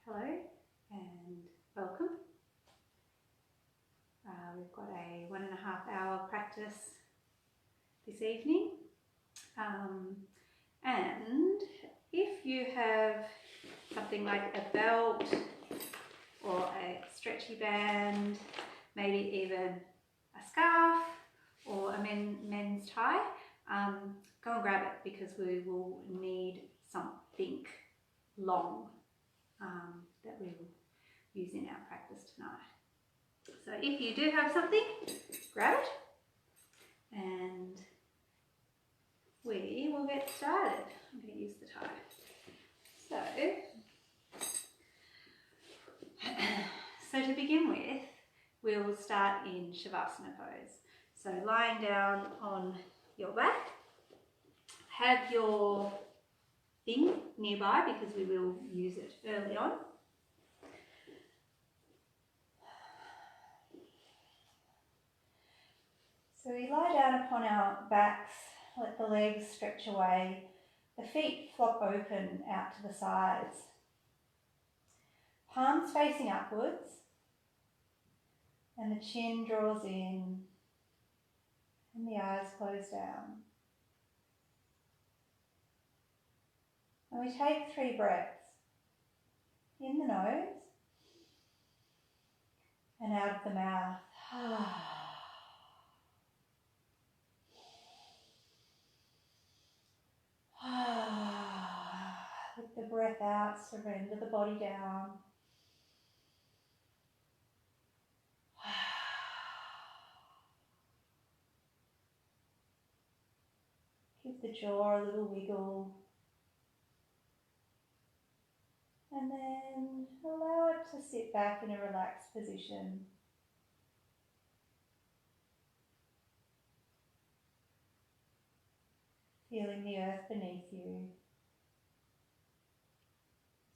Hello and welcome. We've got a 1.5 hour practice this evening, and if you have something like a belt or a stretchy band, maybe even a scarf or a men's tie, go and grab it because we will need something long that we will use in our practice tonight. So if you do have something, grab it and we will get started. I'm going to use the tie. So to begin with, we'll start in Shavasana pose. So lying down on your back, have your thing nearby because we will use it early on. So we lie down upon our backs, let the legs stretch away, the feet flop open out to the sides. Palms facing upwards, and the chin draws in, and the eyes close down. And we take 3 breaths, in the nose, and out of the mouth. With the breath out, surrender the body down. Give the jaw a little wiggle. And then allow it to sit back in a relaxed position. Feeling the earth beneath you.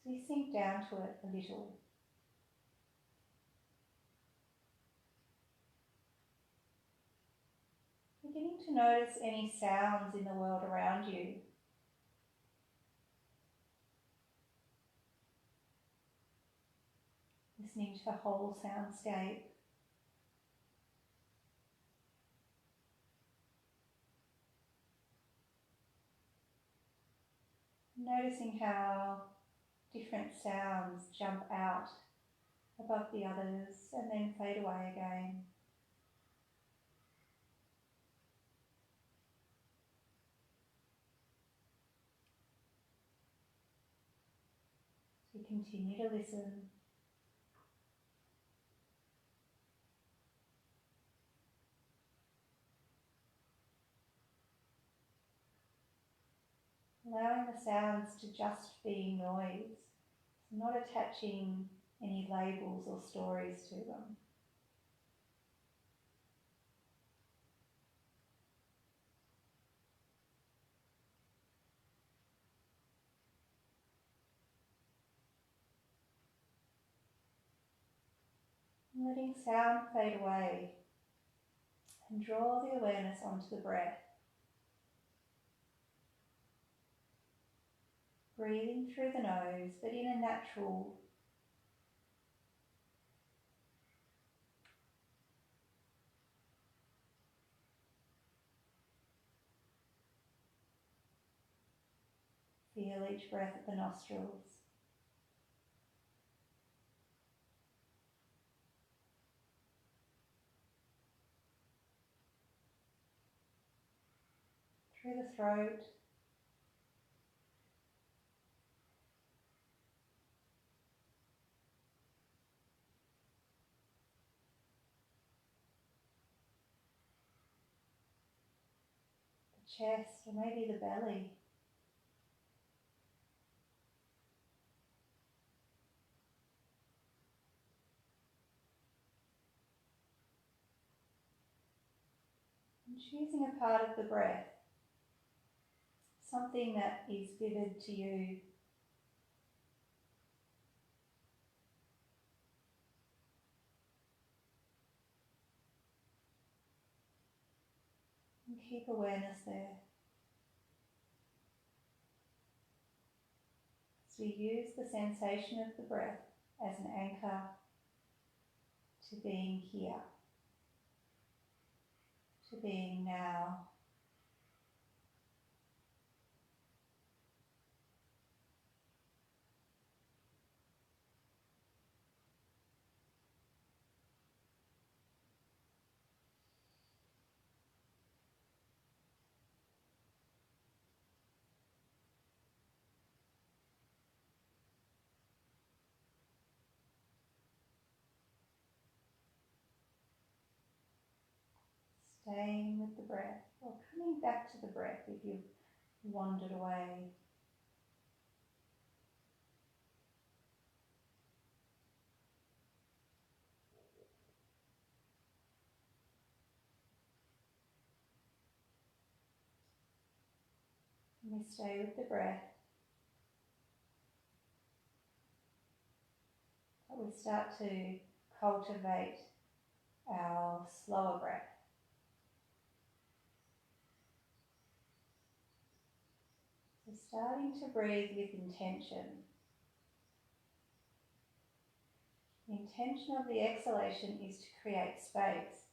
So you sink down to it a little. Beginning to notice any sounds in the world around you. Listening to the whole soundscape. Noticing how different sounds jump out above the others and then fade away again. So you continue to listen. Allowing the sounds to just be noise, not attaching any labels or stories to them. Letting sound fade away and draw the awareness onto the breath. Breathing through the nose, but in a natural, feel each breath at the nostrils. Through the throat. The chest, or maybe the belly. And choosing a part of the breath, something that is vivid to you. And keep awareness there. we use the sensation of the breath as an anchor to being here, to being now. Staying with the breath, or coming back to the breath if you've wandered away. And we stay with the breath, but we start to cultivate our slower breath. So starting to breathe with intention. The intention of the exhalation is to create space.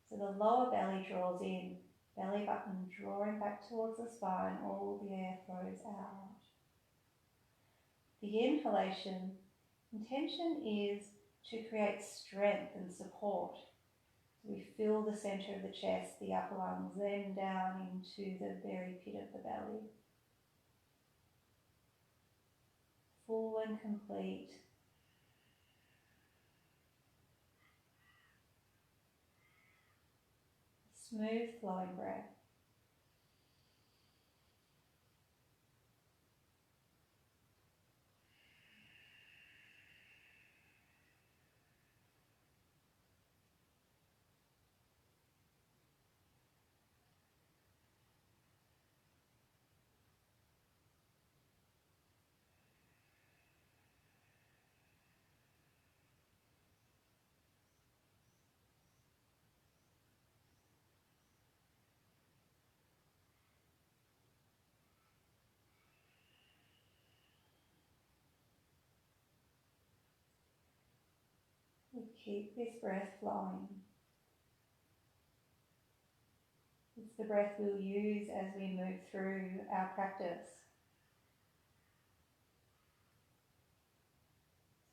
So the lower belly draws in, belly button drawing back towards the spine, all the air flows out. The inhalation, intention is to create strength and support. So we fill the centre of the chest, the upper lungs, then down into the very pit of the belly. Full and complete. Smooth flowing breath. We keep this breath flowing. It's the breath we'll use as we move through our practice.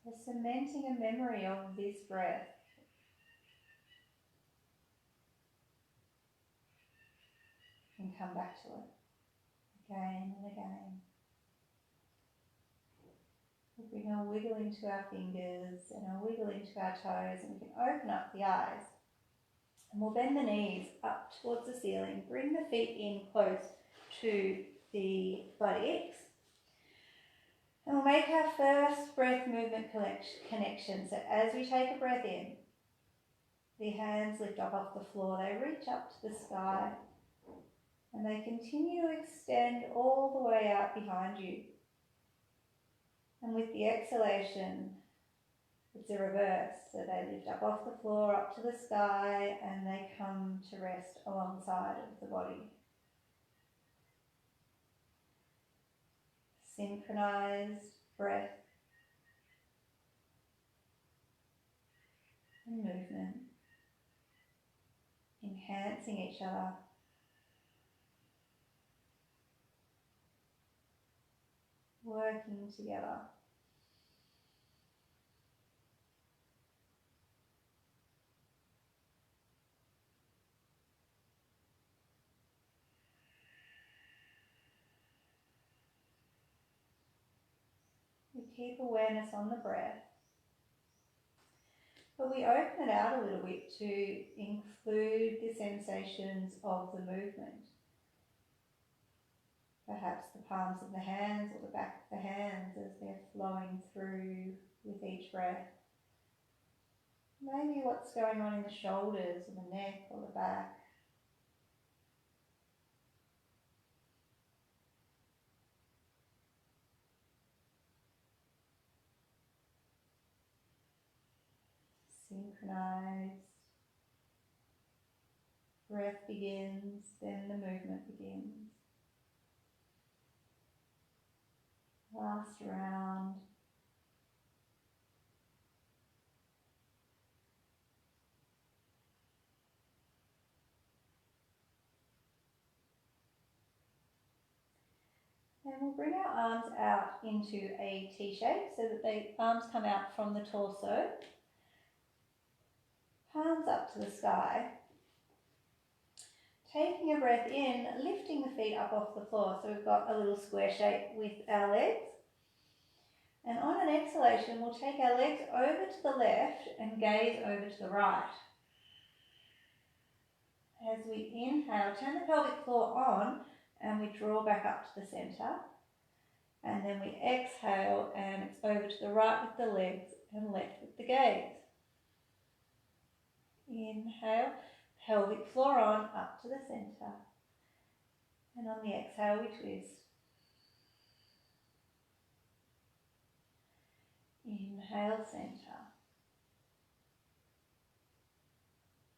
So cementing a memory of this breath. And come back to it again and again. We'll bring a wiggle into our fingers and a wiggle into our toes, and we can open up the eyes. And we'll bend the knees up towards the ceiling, bring the feet in close to the buttocks. And we'll make our first breath movement connection. So as we take a breath in, the hands lift up off the floor, they reach up to the sky, and they continue to extend all the way out behind you. And with the exhalation, it's a reverse. So they lift up off the floor, up to the sky, and they come to rest alongside of the body. Synchronized breath and movement, enhancing each other. Working together. We keep awareness on the breath, but we open it out a little bit to include the sensations of the movement. Perhaps the palms of the hands or the back of the hands as they're flowing through with each breath. Maybe what's going on in the shoulders or the neck or the back. Synchronized. Breath begins, then the movement begins. Last round. bring our arms out into a T shape so that the arms come out from the torso. Palms up to the sky. Taking a breath in, lifting the feet up off the floor so we've got a little square shape with our legs. And on an exhalation, we'll take our legs over to the left and gaze over to the right. As we inhale, turn the pelvic floor on and we draw back up to the centre. And then we exhale and it's over to the right with the legs and left with the gaze. Inhale, pelvic floor on, up to the centre. And on the exhale, we twist. Inhale, centre.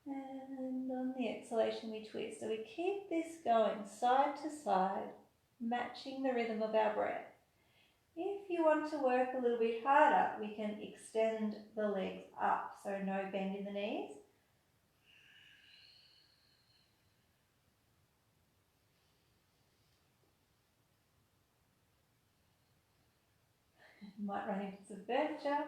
And on the exhalation, we twist. So we keep this going side to side, matching the rhythm of our breath. If you want to work a little bit harder, we can extend the legs up, so no bend in the knees. You might run into some furniture.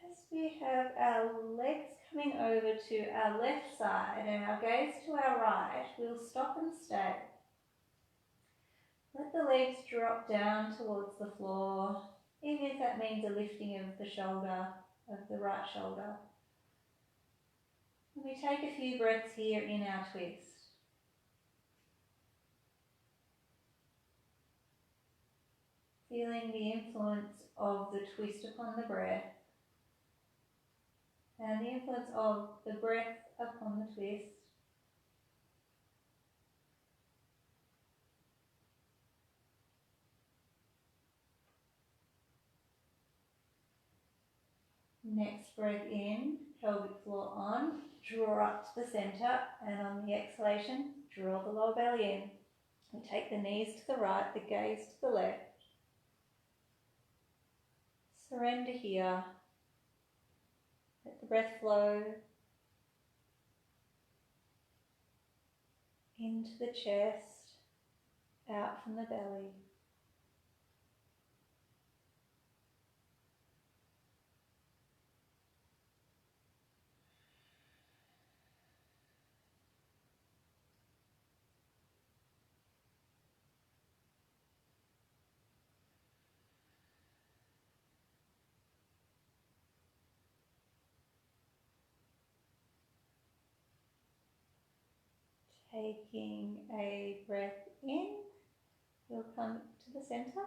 As we have our legs coming over to our left side and our gaze to our right, we'll stop and stay. Let the legs drop down towards the floor, even if that means a lifting of the shoulder, of the right shoulder. And we take a few breaths here in our twist. Feeling the influence of the twist upon the breath and the influence of the breath upon the twist. Next breath in, pelvic floor on, draw up to the centre, and on the exhalation, draw the lower belly in. We take the knees to the right, the gaze to the left. Surrender here. Let the breath flow into the chest, out from the belly. Taking a breath in, you'll come to the centre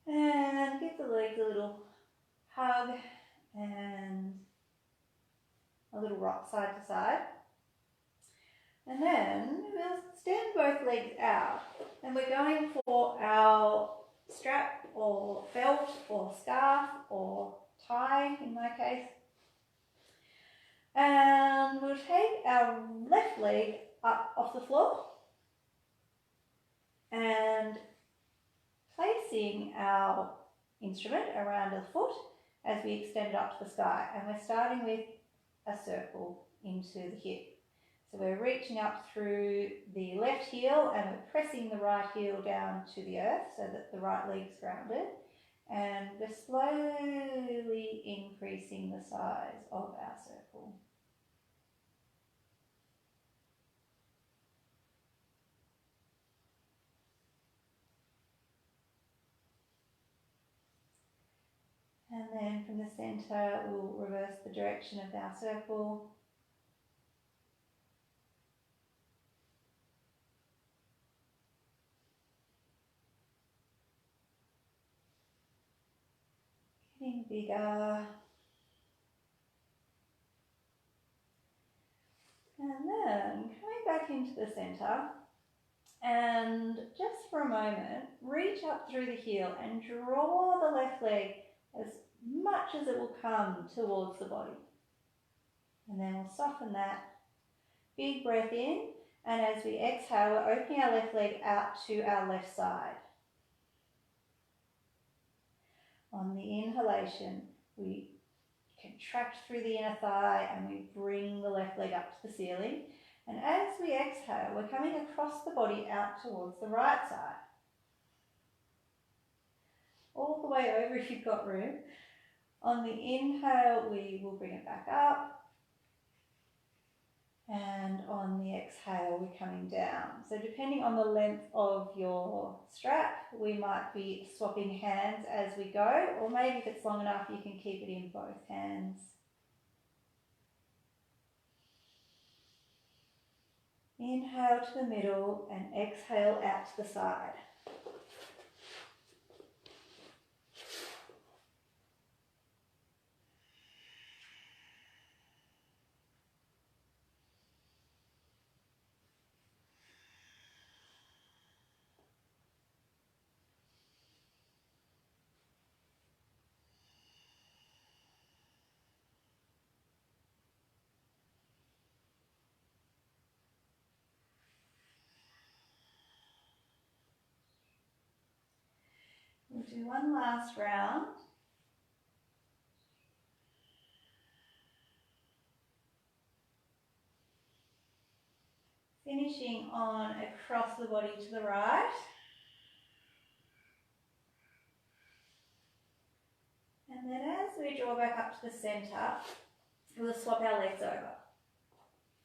and give the legs a little hug and a little rock side to side. And then we'll extend both legs out and we're going for our strap or belt or scarf or tie in my case. And we'll take our left leg up off the floor and placing our instrument around the foot as we extend it up to the sky. And we're starting with a circle into the hip. So we're reaching up through the left heel and we're pressing the right heel down to the earth so that the right leg's grounded. And we're slowly increasing the size of our circle. And then from the centre, we'll reverse the direction of our circle. Getting bigger. And then coming back into the centre. And just for a moment, reach up through the heel and draw the left leg as much as it will come towards the body. And then we'll soften that. Big breath in, and as we exhale, we're opening our left leg out to our left side. On the inhalation, we contract through the inner thigh and we bring the left leg up to the ceiling. And as we exhale, we're coming across the body out towards the right side. All the way over if you've got room. On the inhale, we will bring it back up. And on the exhale, we're coming down. So depending on the length of your strap, we might be swapping hands as we go, or maybe if it's long enough, you can keep it in both hands. Inhale to the middle and exhale out to the side. We'll do one last round. Finishing on across the body to the right. And then as we draw back up to the centre, we'll swap our legs over.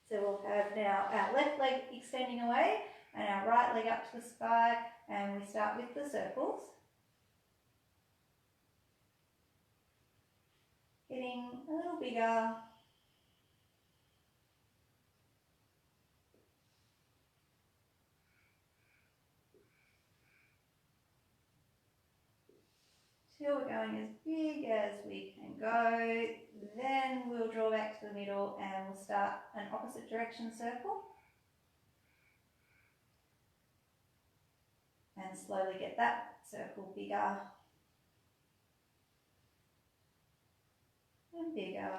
So we'll have now our left leg extending away and our right leg up to the sky, and we start with the circles. Getting a little bigger. Till we're going as big as we can go. Then we'll draw back to the middle and we'll start an opposite direction circle. And slowly get that circle bigger and bigger.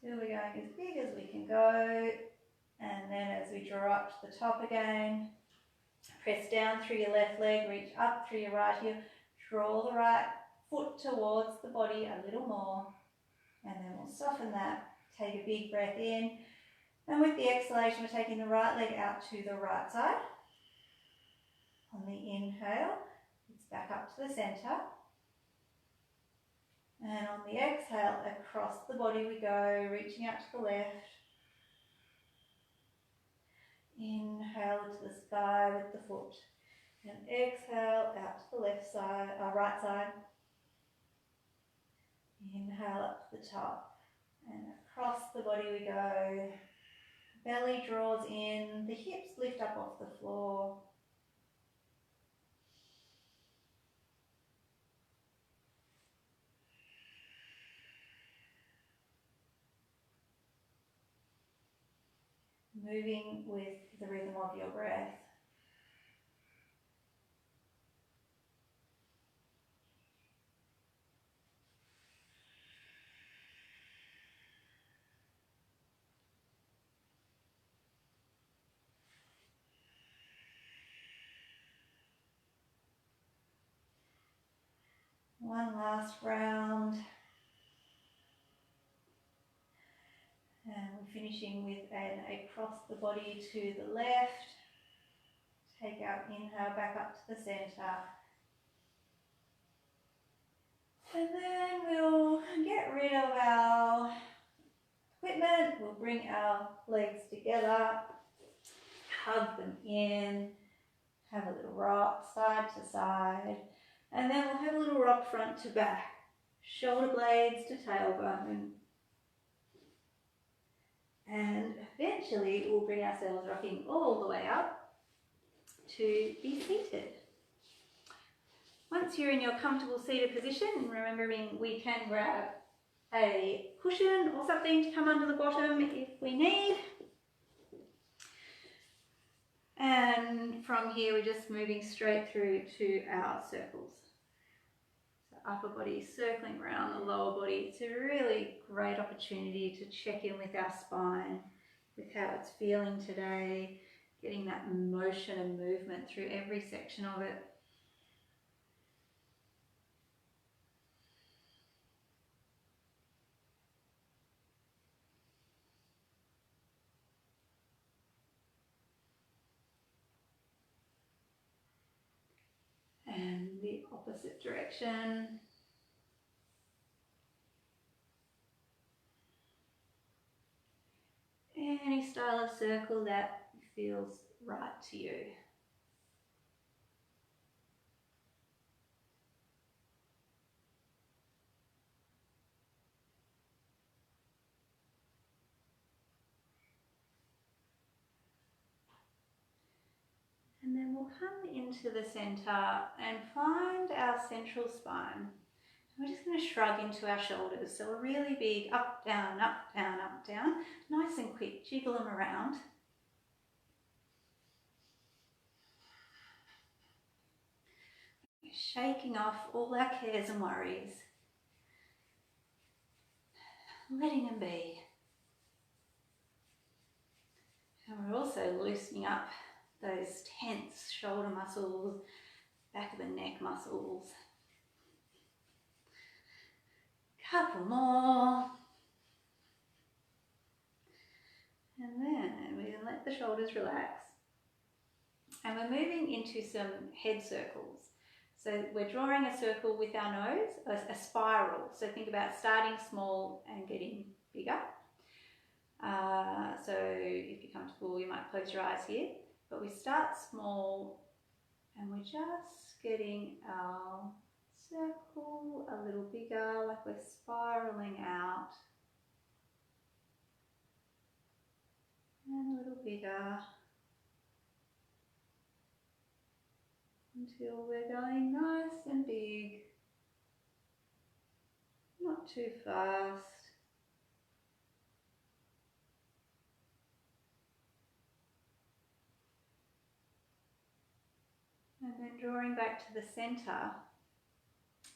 Till we're going as big as we can go. And then as we draw up to the top again, press down through your left leg, reach up through your right heel, draw the right foot towards the body a little more, and then we'll soften that. Take a big breath in, and with the exhalation, we're taking the right leg out to the right side. On the inhale, it's back up to the centre. And on the exhale, across the body we go, reaching out to the left. Inhale to the sky with the foot, and exhale out to the left side, right side. Inhale up to the top, and across the body we go. Belly draws in, the hips lift up off the floor. Moving with the rhythm of your breath. One last round. And we're finishing with an across the body to the left. Take our inhale back up to the centre. And then we'll get rid of our equipment. We'll bring our legs together, hug them in, have a little rock side to side. And then we'll have a little rock front to back, shoulder blades to tailbone. And eventually we'll bring ourselves rocking all the way up to be seated. Once you're in your comfortable seated position, remembering we can grab a cushion or something to come under the bottom if we need. And from here we're just moving straight through to our circles. So upper body circling around the lower body. It's a really great opportunity to check in with our spine, with how it's feeling today, getting that motion and movement through every section of it. And the opposite direction. Any style of circle that feels right to you. And then we'll come into the center and find our central spine. We're just going to shrug into our shoulders. So a really big up, down, up, down, up, down. Nice and quick, jiggle them around. Shaking off all our cares and worries. Letting them be. And we're also loosening up those tense shoulder muscles, back of the neck muscles. Couple more. And then we can let the shoulders relax. And we're moving into some head circles. So we're drawing a circle with our nose, a spiral. So think about starting small and getting bigger. So if you're comfortable, you might close your eyes here. But we start small and we're just getting our circle a little bigger, like we're spiraling out. And a little bigger. Until we're going nice and big. Not too fast. And then drawing back to the center,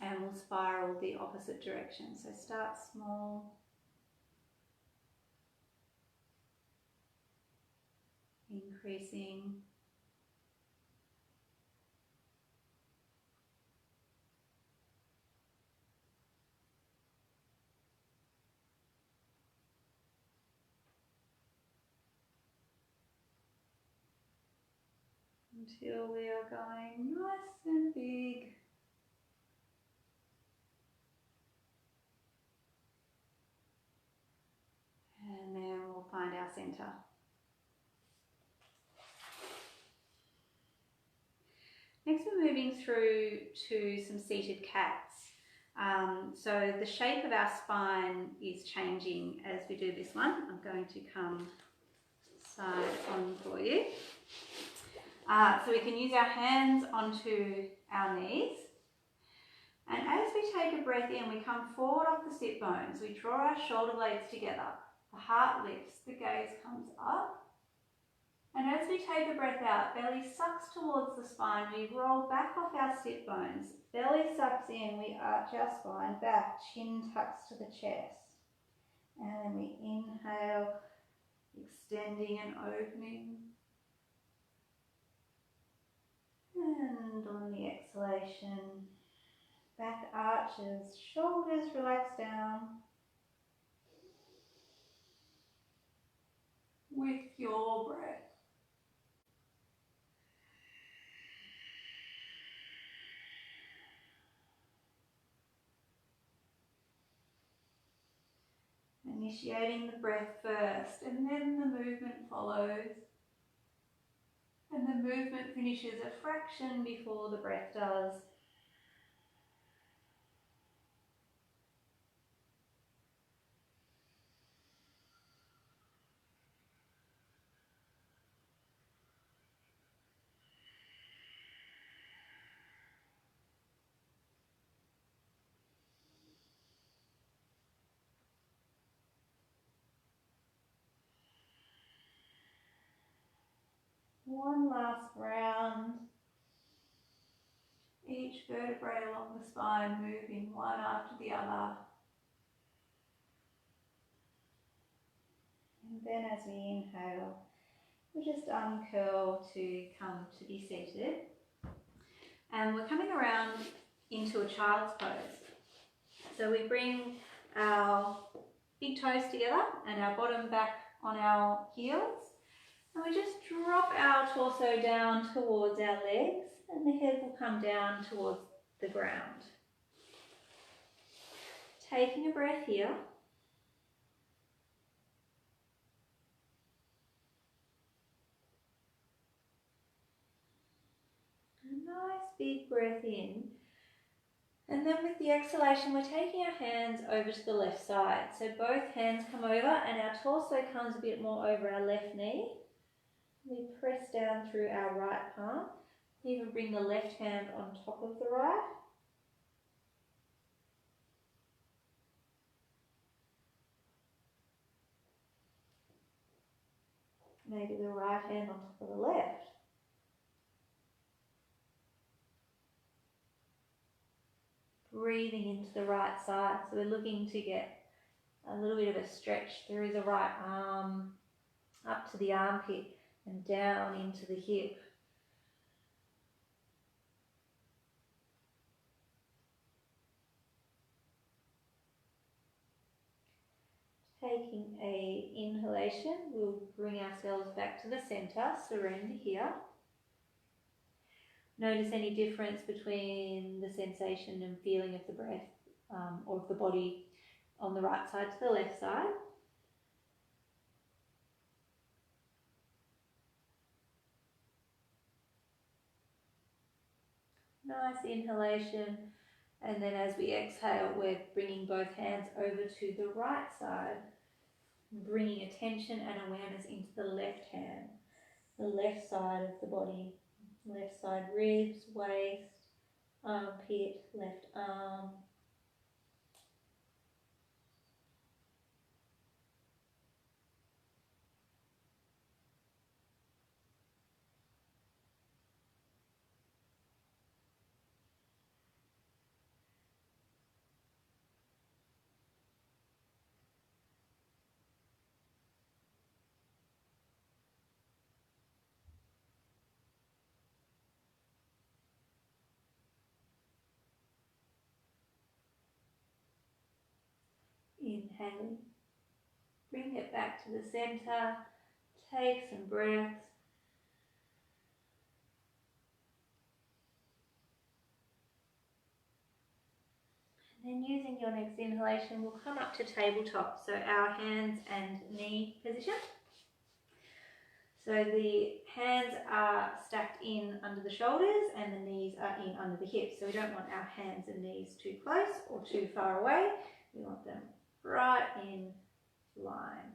and we'll spiral the opposite direction. So start small, increasing, until we are going nice and big. And then we'll find our center. Next we're moving through to some seated cats. So the shape of our spine is changing as we do this one. I'm going to come side on for you. So we can use our hands onto our knees. And as we take a breath in, we come forward off the sit bones. We draw our shoulder blades together. The heart lifts, the gaze comes up. And as we take a breath out, belly sucks towards the spine. We roll back off our sit bones. Belly sucks in, we arch our spine back, chin tucks to the chest. And then we inhale, extending and opening. And on the exhalation, back arches, shoulders relax down. With your breath. Initiating the breath first, and then the movement follows. And the movement finishes a fraction before the breath does. One last round. Each Each vertebrae along the spine moving one after the other. And then as we inhale, we just uncurl to come to be seated. And we're coming around into a child's pose. So we bring our big toes together and our bottom back on our heels. And we just drop our torso down towards our legs and the head will come down towards the ground. Taking a breath here. A nice big breath in. And then with the exhalation, we're taking our hands over to the left side. So both hands come over and our torso comes a bit more over our left knee. We press down through our right palm. Even bring the left hand on top of the right. Maybe the right hand on top of the left. Breathing into the right side. So we're looking to get a little bit of a stretch through the right arm, up to the armpit and down into the hip. Taking an inhalation, we'll bring ourselves back to the centre, surrender here. Notice any difference between the sensation and feeling of the breath or of the body on the right side to the left side. Nice inhalation, and then as we exhale, we're bringing both hands over to the right side, bringing attention and awareness into the left hand, the left side of the body, left side ribs, waist, armpit, left arm. Inhaling, bring it back to the centre, take some breaths. And then using your next inhalation, we'll come up to tabletop, so our hands and knee position. So the hands are stacked in under the shoulders and the knees are in under the hips. So we don't want our hands and knees too close or too far away. We want them right in line.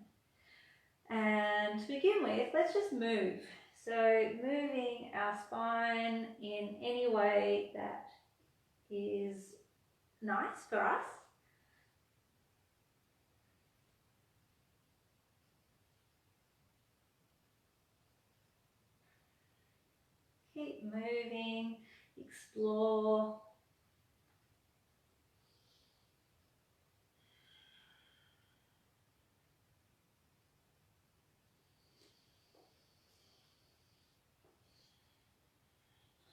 And to begin with, let's just move. So moving our spine in any way that is nice for us. Keep moving, explore.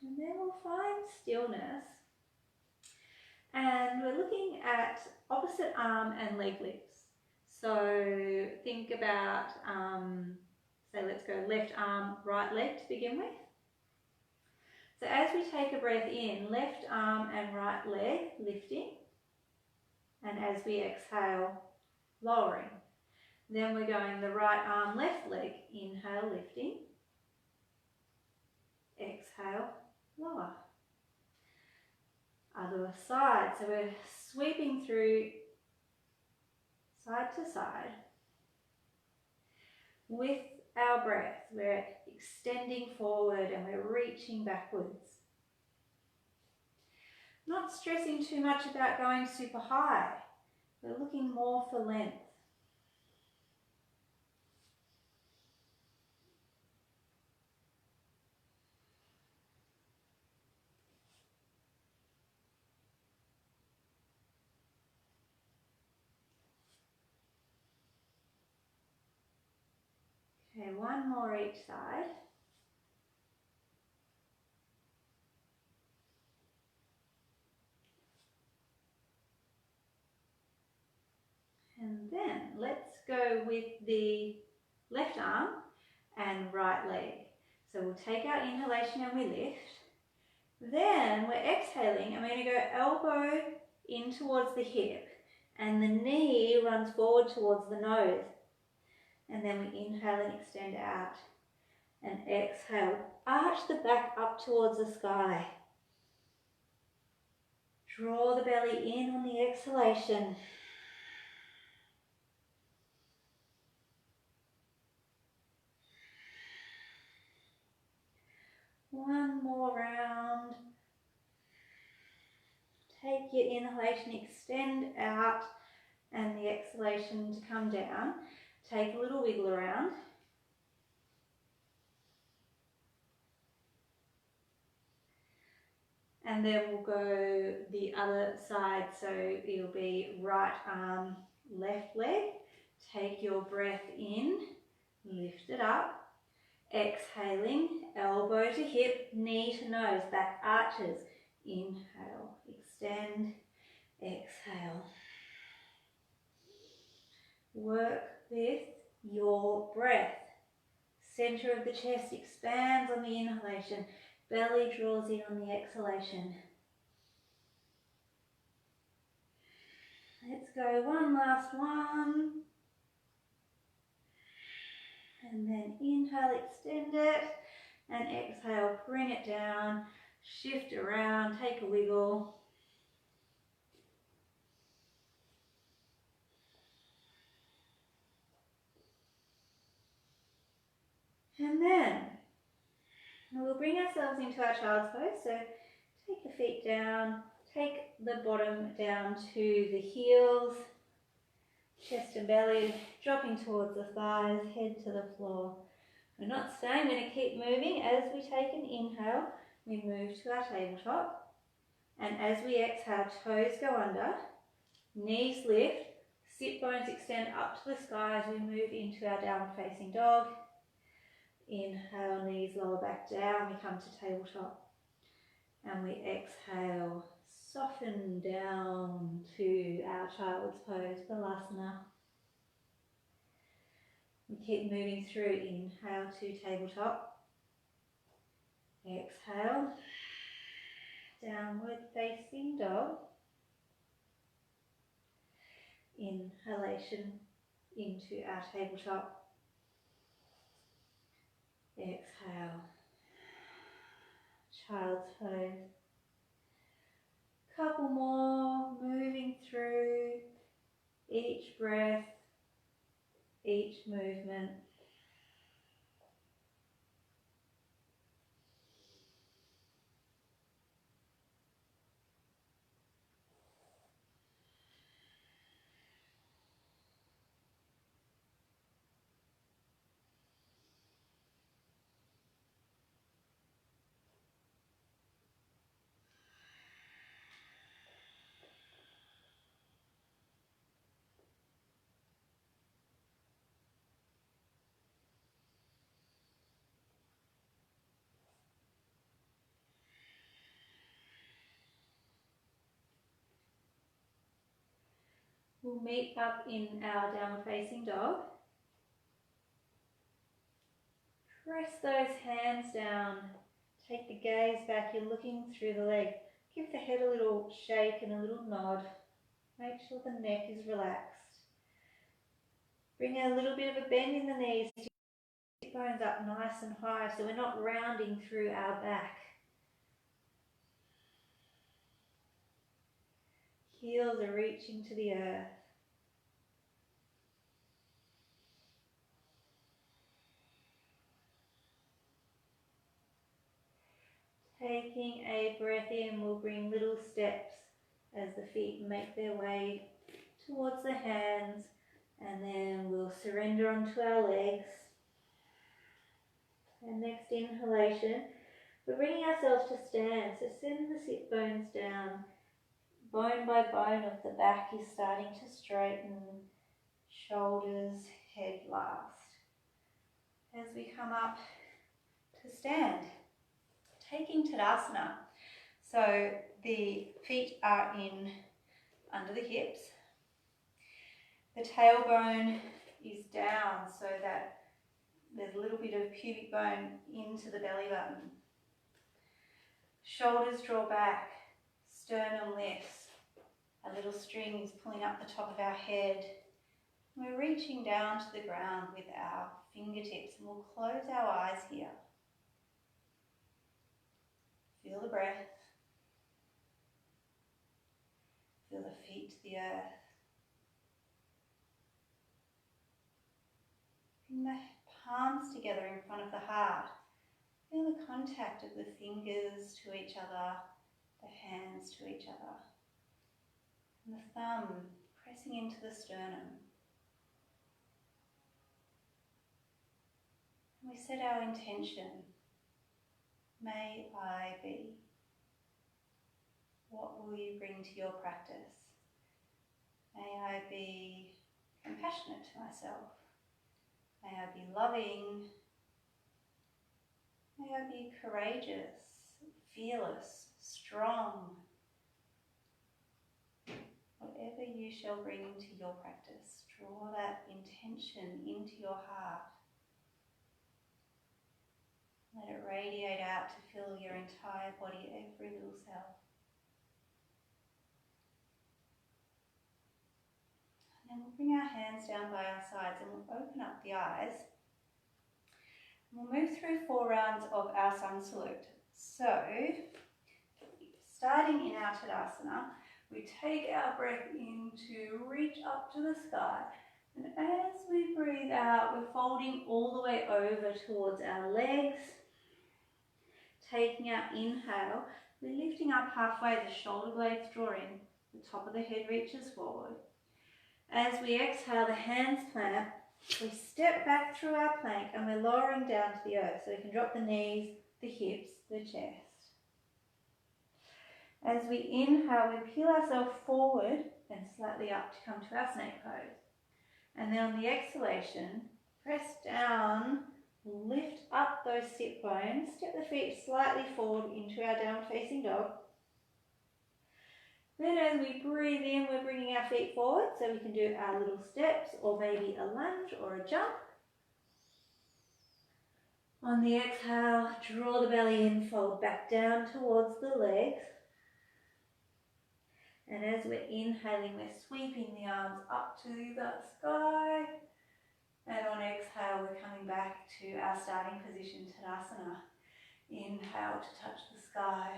And then we'll find stillness. And we're looking at opposite arm and leg lifts. So think about, say let's go left arm, right leg to begin with. So as we take a breath in, left arm and right leg lifting. And as we exhale, lowering. Then we're going the right arm, left leg, inhale, lifting. Exhale, lower. Other side, so we're sweeping through side to side. With our breath, we're extending forward and we're reaching backwards. Not stressing too much about going super high. We're looking more for length. Okay, one more each side. And then let's go with the left arm and right leg. So we'll take our inhalation and we lift. Then we're exhaling. I'm going to go elbow in towards the hip and the knee runs forward towards the nose. And then we inhale and extend out. And exhale, arch the back up towards the sky. Draw the belly in on the exhalation. One more round. Take your inhalation, extend out, and the exhalation to come down. Take a little wiggle around. And then we'll go the other side, so it'll be right arm, left leg. Take your breath in, lift it up. Exhaling, elbow to hip, knee to nose, back arches. Inhale, extend, exhale. Work with your breath. Center of the chest expands on the inhalation. Belly draws in on the exhalation. Let's go one last one. And then inhale, extend it. And exhale, bring it down. Shift around, take a wiggle. And then we'll bring ourselves into our child's pose. So take the feet down, take the bottom down to the heels, chest and belly dropping towards the thighs, head to the floor. We're not staying, we're going to keep moving. As we take an inhale, we move to our tabletop. And as we exhale, toes go under, knees lift, sit bones extend up to the sky as we move into our downward facing dog. Inhale, knees lower back down, we come to tabletop. And we exhale, soften down to our child's pose, Balasana. We keep moving through, inhale to tabletop. Exhale, downward facing dog. Inhalation into our tabletop. Exhale, child's pose. Couple more, moving through each breath, each movement. We'll meet up in our downward facing dog. Press those hands down. Take the gaze back, you're looking through the leg. Give the head a little shake and a little nod. Make sure the neck is relaxed. Bring a little bit of a bend in the knees. Sit bones up nice and high so we're not rounding through our back. Heels are reaching to the earth. Taking a breath in, we'll bring little steps as the feet make their way towards the hands, and then we'll surrender onto our legs. And next inhalation, we're bringing ourselves to stand, so send the sit bones down. Bone by bone of the back is starting to straighten, shoulders, head last. as we come up to stand, taking Tadasana. So the feet are in under the hips. The tailbone is down so that there's a little bit of pubic bone into the belly button. Shoulders draw back, sternum lifts. A little string is pulling up the top of our head. We're reaching down to the ground with our fingertips, and we'll close our eyes here. Feel the breath. Feel the feet to the earth. Bring the palms together in front of the heart. Feel the contact of the fingers to each other, the hands to each other. And the thumb pressing into the sternum. And we set our intention. May I be. What will you bring to your practice? May I be compassionate to myself. May I be loving. May I be courageous, fearless, strong. Whatever you shall bring to your practice, draw that intention into your heart. Let it radiate out to fill your entire body, every little cell. And then we'll bring our hands down by our sides and we'll open up the eyes. And we'll move through 4 rounds of our sun salute. So, starting in our Tadasana, we take our breath in to reach up to the sky. And as we breathe out, we're folding all the way over towards our legs. Taking our inhale, we're lifting up halfway, the shoulder blades draw in, the top of the head reaches forward. As we exhale, the hands plant, we step back through our plank and we're lowering down to the earth so we can drop the knees, the hips, the chest. As we inhale, we peel ourselves forward and slightly up to come to our snake pose. And then on the exhalation, press down, lift up those sit bones, step the feet slightly forward into our downward facing dog. Then as we breathe in, we're bringing our feet forward so we can do our little steps or maybe a lunge or a jump. On the exhale, draw the belly in, fold back down towards the legs. And as we're inhaling, we're sweeping the arms up to the sky. And on exhale, we're coming back to our starting position, Tadasana. Inhale to touch the sky.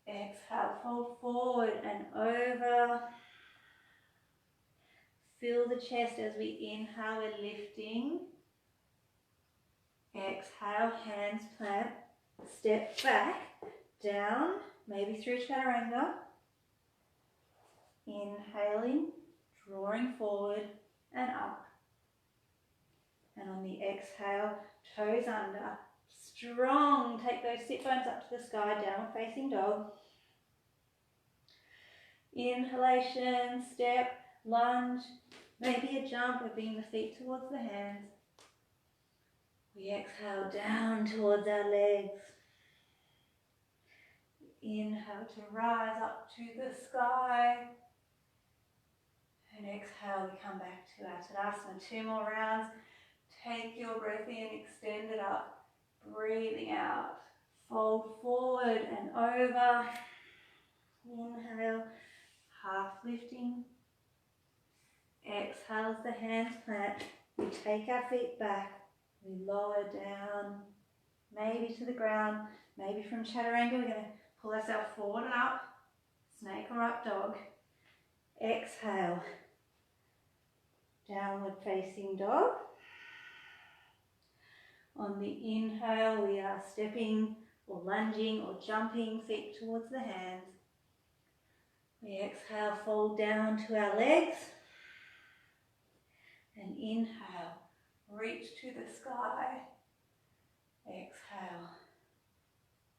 Exhale, fold forward and over. Feel the chest as we inhale, we're lifting. Exhale, hands plant. Step back, down, maybe through chaturanga. Inhaling, drawing forward and up. And on the exhale, toes under. Strong, take those sit bones up to the sky, downward facing dog. Inhalation, step, lunge, maybe a jump, we're bringing the feet towards the hands. We exhale down towards our legs. Inhale to rise up to the sky. And exhale, we come back to our Tadasana. 2 more rounds. Take your breath in, extend it up. Breathing out. Fold forward and over. Inhale, half lifting. Exhale as the hands plant. We take our feet back. We lower down, maybe to the ground, maybe from chaturanga. We're going to pull ourselves forward and up. Snake or up dog. Exhale. Downward facing dog. On the inhale, we are stepping or lunging or jumping, feet towards the hands. We exhale, fold down to our legs. And inhale, reach to the sky. Exhale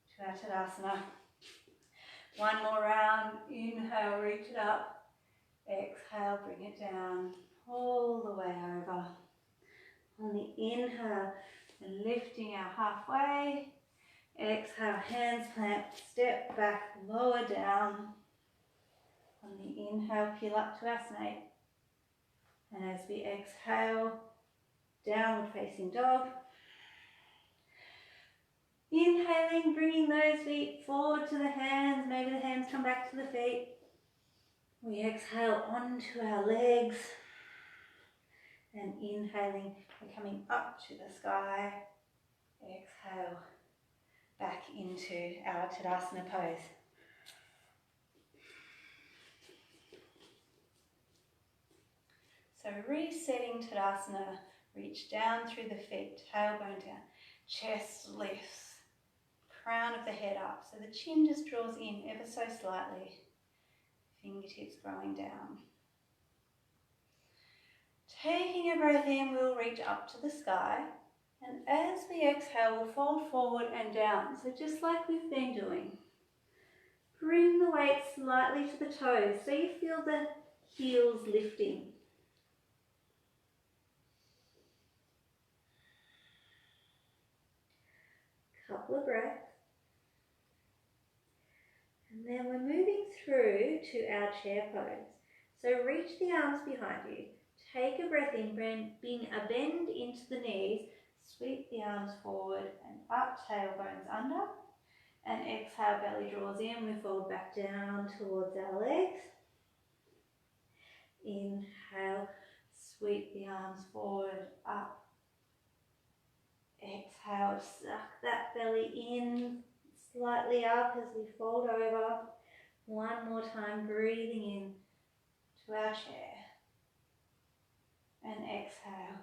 to our Tadasana. 1 more round. Inhale, reach it up. Exhale, bring it down. All the way over. On the inhale, And lifting our halfway. Exhale, hands plant, step back, lower down. On the inhale, peel up to our snake. And as we exhale, downward facing dog. Inhaling, bringing those feet forward to the hands. Maybe the hands come back to the feet. We exhale onto our legs. And inhaling, we're coming up to the sky. Exhale, back into our Tadasana pose. So resetting Tadasana, reach down through the feet, tailbone down, chest lifts, crown of the head up. So the chin just draws in ever so slightly, fingertips growing down. Taking a breath in, we'll reach up to the sky. And as we exhale, we'll fold forward and down. So just like we've been doing. Bring the weight slightly to the toes so you feel the heels lifting. Couple of breaths. And then we're moving through to our chair pose. So reach the arms behind you. Take a breath in, bring a bend into the knees. Sweep the arms forward and up, tailbones under. And exhale, belly draws in. We fold back down towards our legs. Inhale, sweep the arms forward, up. Exhale, suck that belly in, slightly up as we fold over. One more time, breathing in to our chair. And exhale,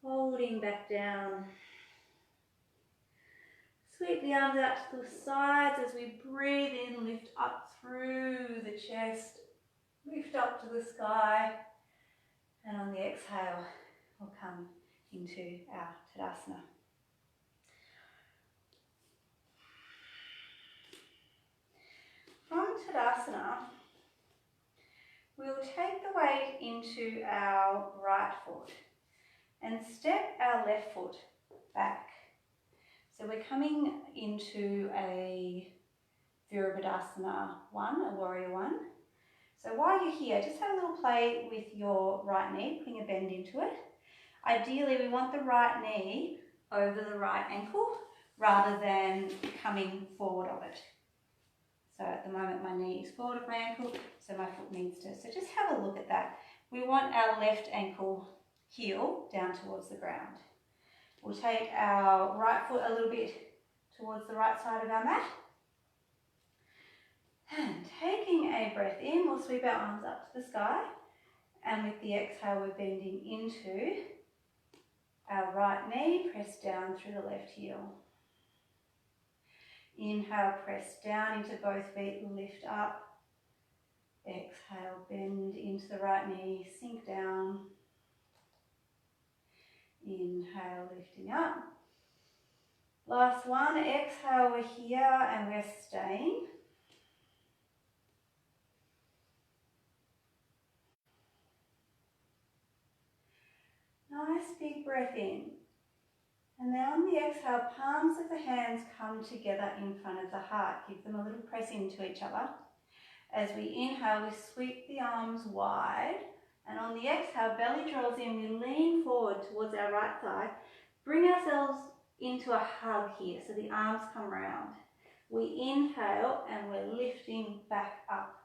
folding back down. Sweep the arms out to the sides as we breathe in, lift up through the chest, lift up to the sky. And on the exhale, we'll come into our Tadasana. From Tadasana, we'll take the weight into our right foot and step our left foot back. So we're coming into a Virabhadasana 1, a warrior 1. So while you're here, just have a little play with your right knee, putting a bend into it. Ideally, we want the right knee over the right ankle rather than coming forward of it. So at the moment, my knee is forward of my ankle, so my foot needs to. So just have a look at that. We want our left ankle heel down towards the ground. We'll take our right foot a little bit towards the right side of our mat. And taking a breath in, we'll sweep our arms up to the sky. And with the exhale, we're bending into our right knee, press down through the left heel. Inhale, press down into both feet, lift up. Exhale, bend into the right knee, sink down. Inhale, lifting up. Last one, exhale, we're here and we're staying. Nice big breath in. And then on the exhale, palms of the hands come together in front of the heart. Give them a little press into each other. As we inhale, we sweep the arms wide. And on the exhale, belly draws in. We lean forward towards our right thigh. Bring ourselves into a hug here, so the arms come round. We inhale and we're lifting back up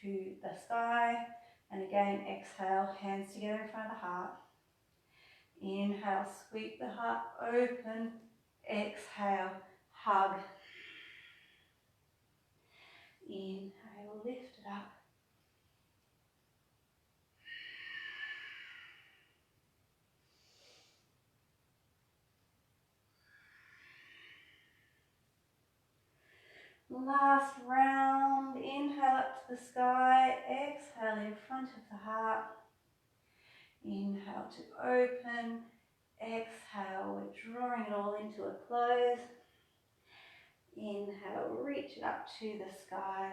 to the sky. And again, exhale, hands together in front of the heart. Inhale, sweep the heart open. Exhale, hug. Inhale, lift it up. Last round, inhale up to the sky, exhale in front of the heart. Inhale to open, exhale, we're drawing it all into a close. Inhale, reach it up to the sky.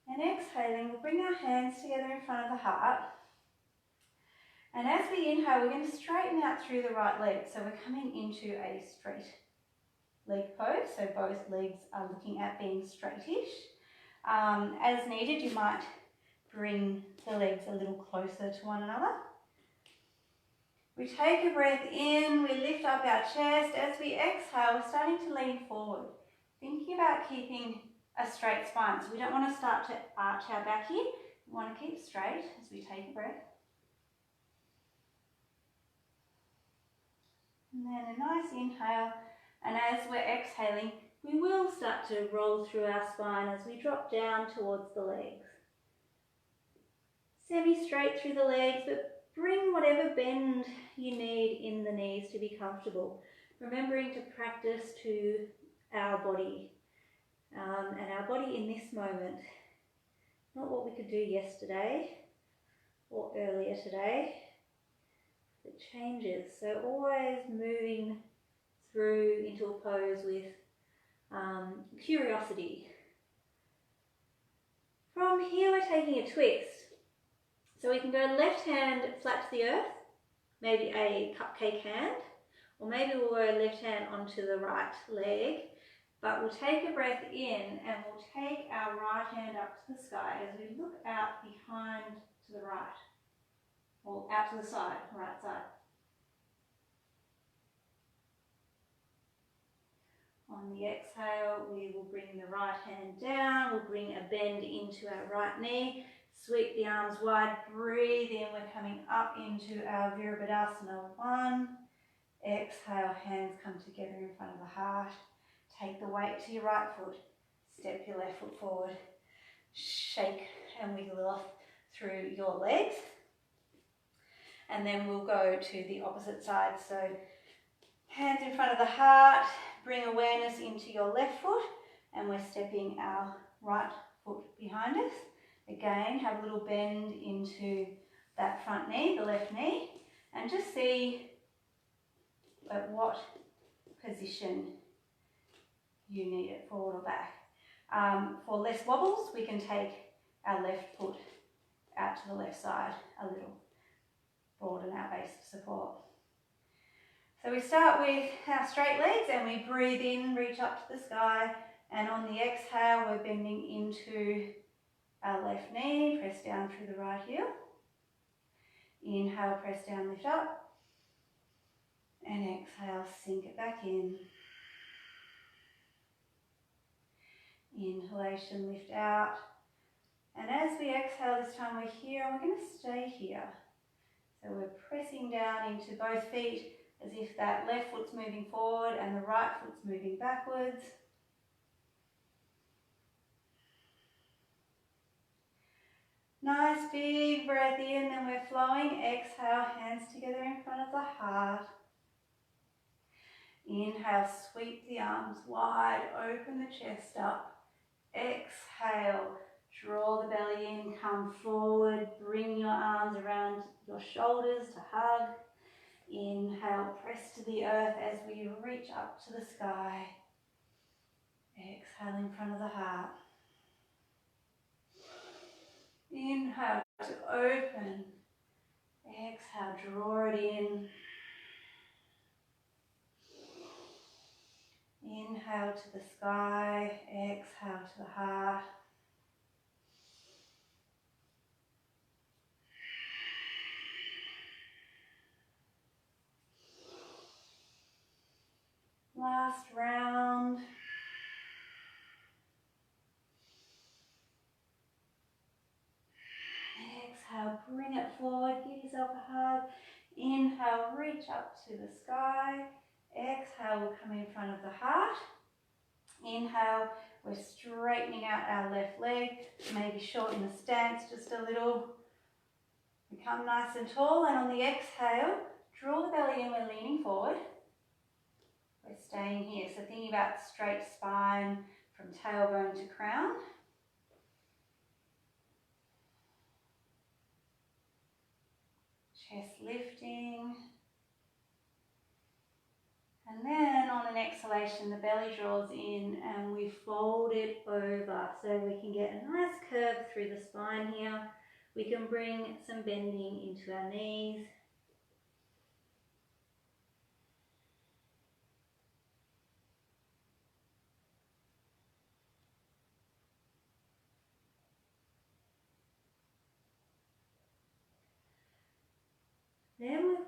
And exhaling, we'll bring our hands together in front of the heart. And as we inhale, we're going to straighten out through the right leg. So we're coming into a straight leg pose. So both legs are looking at being straightish. As needed, you might bring the legs a little closer to one another. We take a breath in, we lift up our chest. As we exhale, we're starting to lean forward. Thinking about keeping a straight spine. So we don't want to start to arch our back here. We want to keep straight as we take a breath. And then a nice inhale. And as we're exhaling, we will start to roll through our spine as we drop down towards the legs. Semi-straight through the legs, but bring whatever bend you need in the knees to be comfortable. Remembering to practice to our body and our body in this moment. Not what we could do yesterday or earlier today. It changes, so always moving through into a pose with curiosity. From here we're taking a twist. So we can go left hand flat to the earth, maybe a cupcake hand, or maybe we'll go left hand onto the right leg, but we'll take a breath in and we'll take our right hand up to the sky as we look out behind to the right, or out to the side, right side. On the exhale, we will bring the right hand down, we'll bring a bend into our right knee, sweep the arms wide, breathe in, we're coming up into our Virabhadasana 1. Exhale, hands come together in front of the heart. Take the weight to your right foot, step your left foot forward, shake and wiggle off through your legs. And then we'll go to the opposite side. So hands in front of the heart, bring awareness into your left foot, and we're stepping our right foot behind us. Again, have a little bend into that front knee, the left knee, and just see at what position you need it, forward or back. For less wobbles, we can take our left foot out to the left side a little, broaden our base of support. So we start with our straight legs and we breathe in, reach up to the sky, and on the exhale we're bending into our left knee, press down through the right heel. Inhale, press down, lift up, and exhale, sink it back in. Inhalation, lift out, and as we exhale this time we're here and we're going to stay here. So we're pressing down into both feet as if that left foot's moving forward and the right foot's moving backwards. Nice big breath in, then we're flowing. Exhale, hands together in front of the heart. Inhale, sweep the arms wide, open the chest up. Exhale, draw the belly in, come forward, bring your arms around your shoulders to hug. Inhale, press to the earth as we reach up to the sky. Exhale in front of the heart. Inhale to open. Exhale, draw it in. Inhale to the sky. Exhale to the heart. Last round. Exhale, bring it forward, give yourself a hug. Inhale, reach up to the sky. Exhale, we'll come in front of the heart. Inhale, we're straightening out our left leg, maybe shorten the stance just a little. Become nice and tall, and on the exhale, draw the belly in, we're leaning forward. We're staying here, so thinking about straight spine from tailbone to crown. Chest lifting. And then on an exhalation, the belly draws in and we fold it over so we can get a nice curve through the spine here. We can bring some bending into our knees.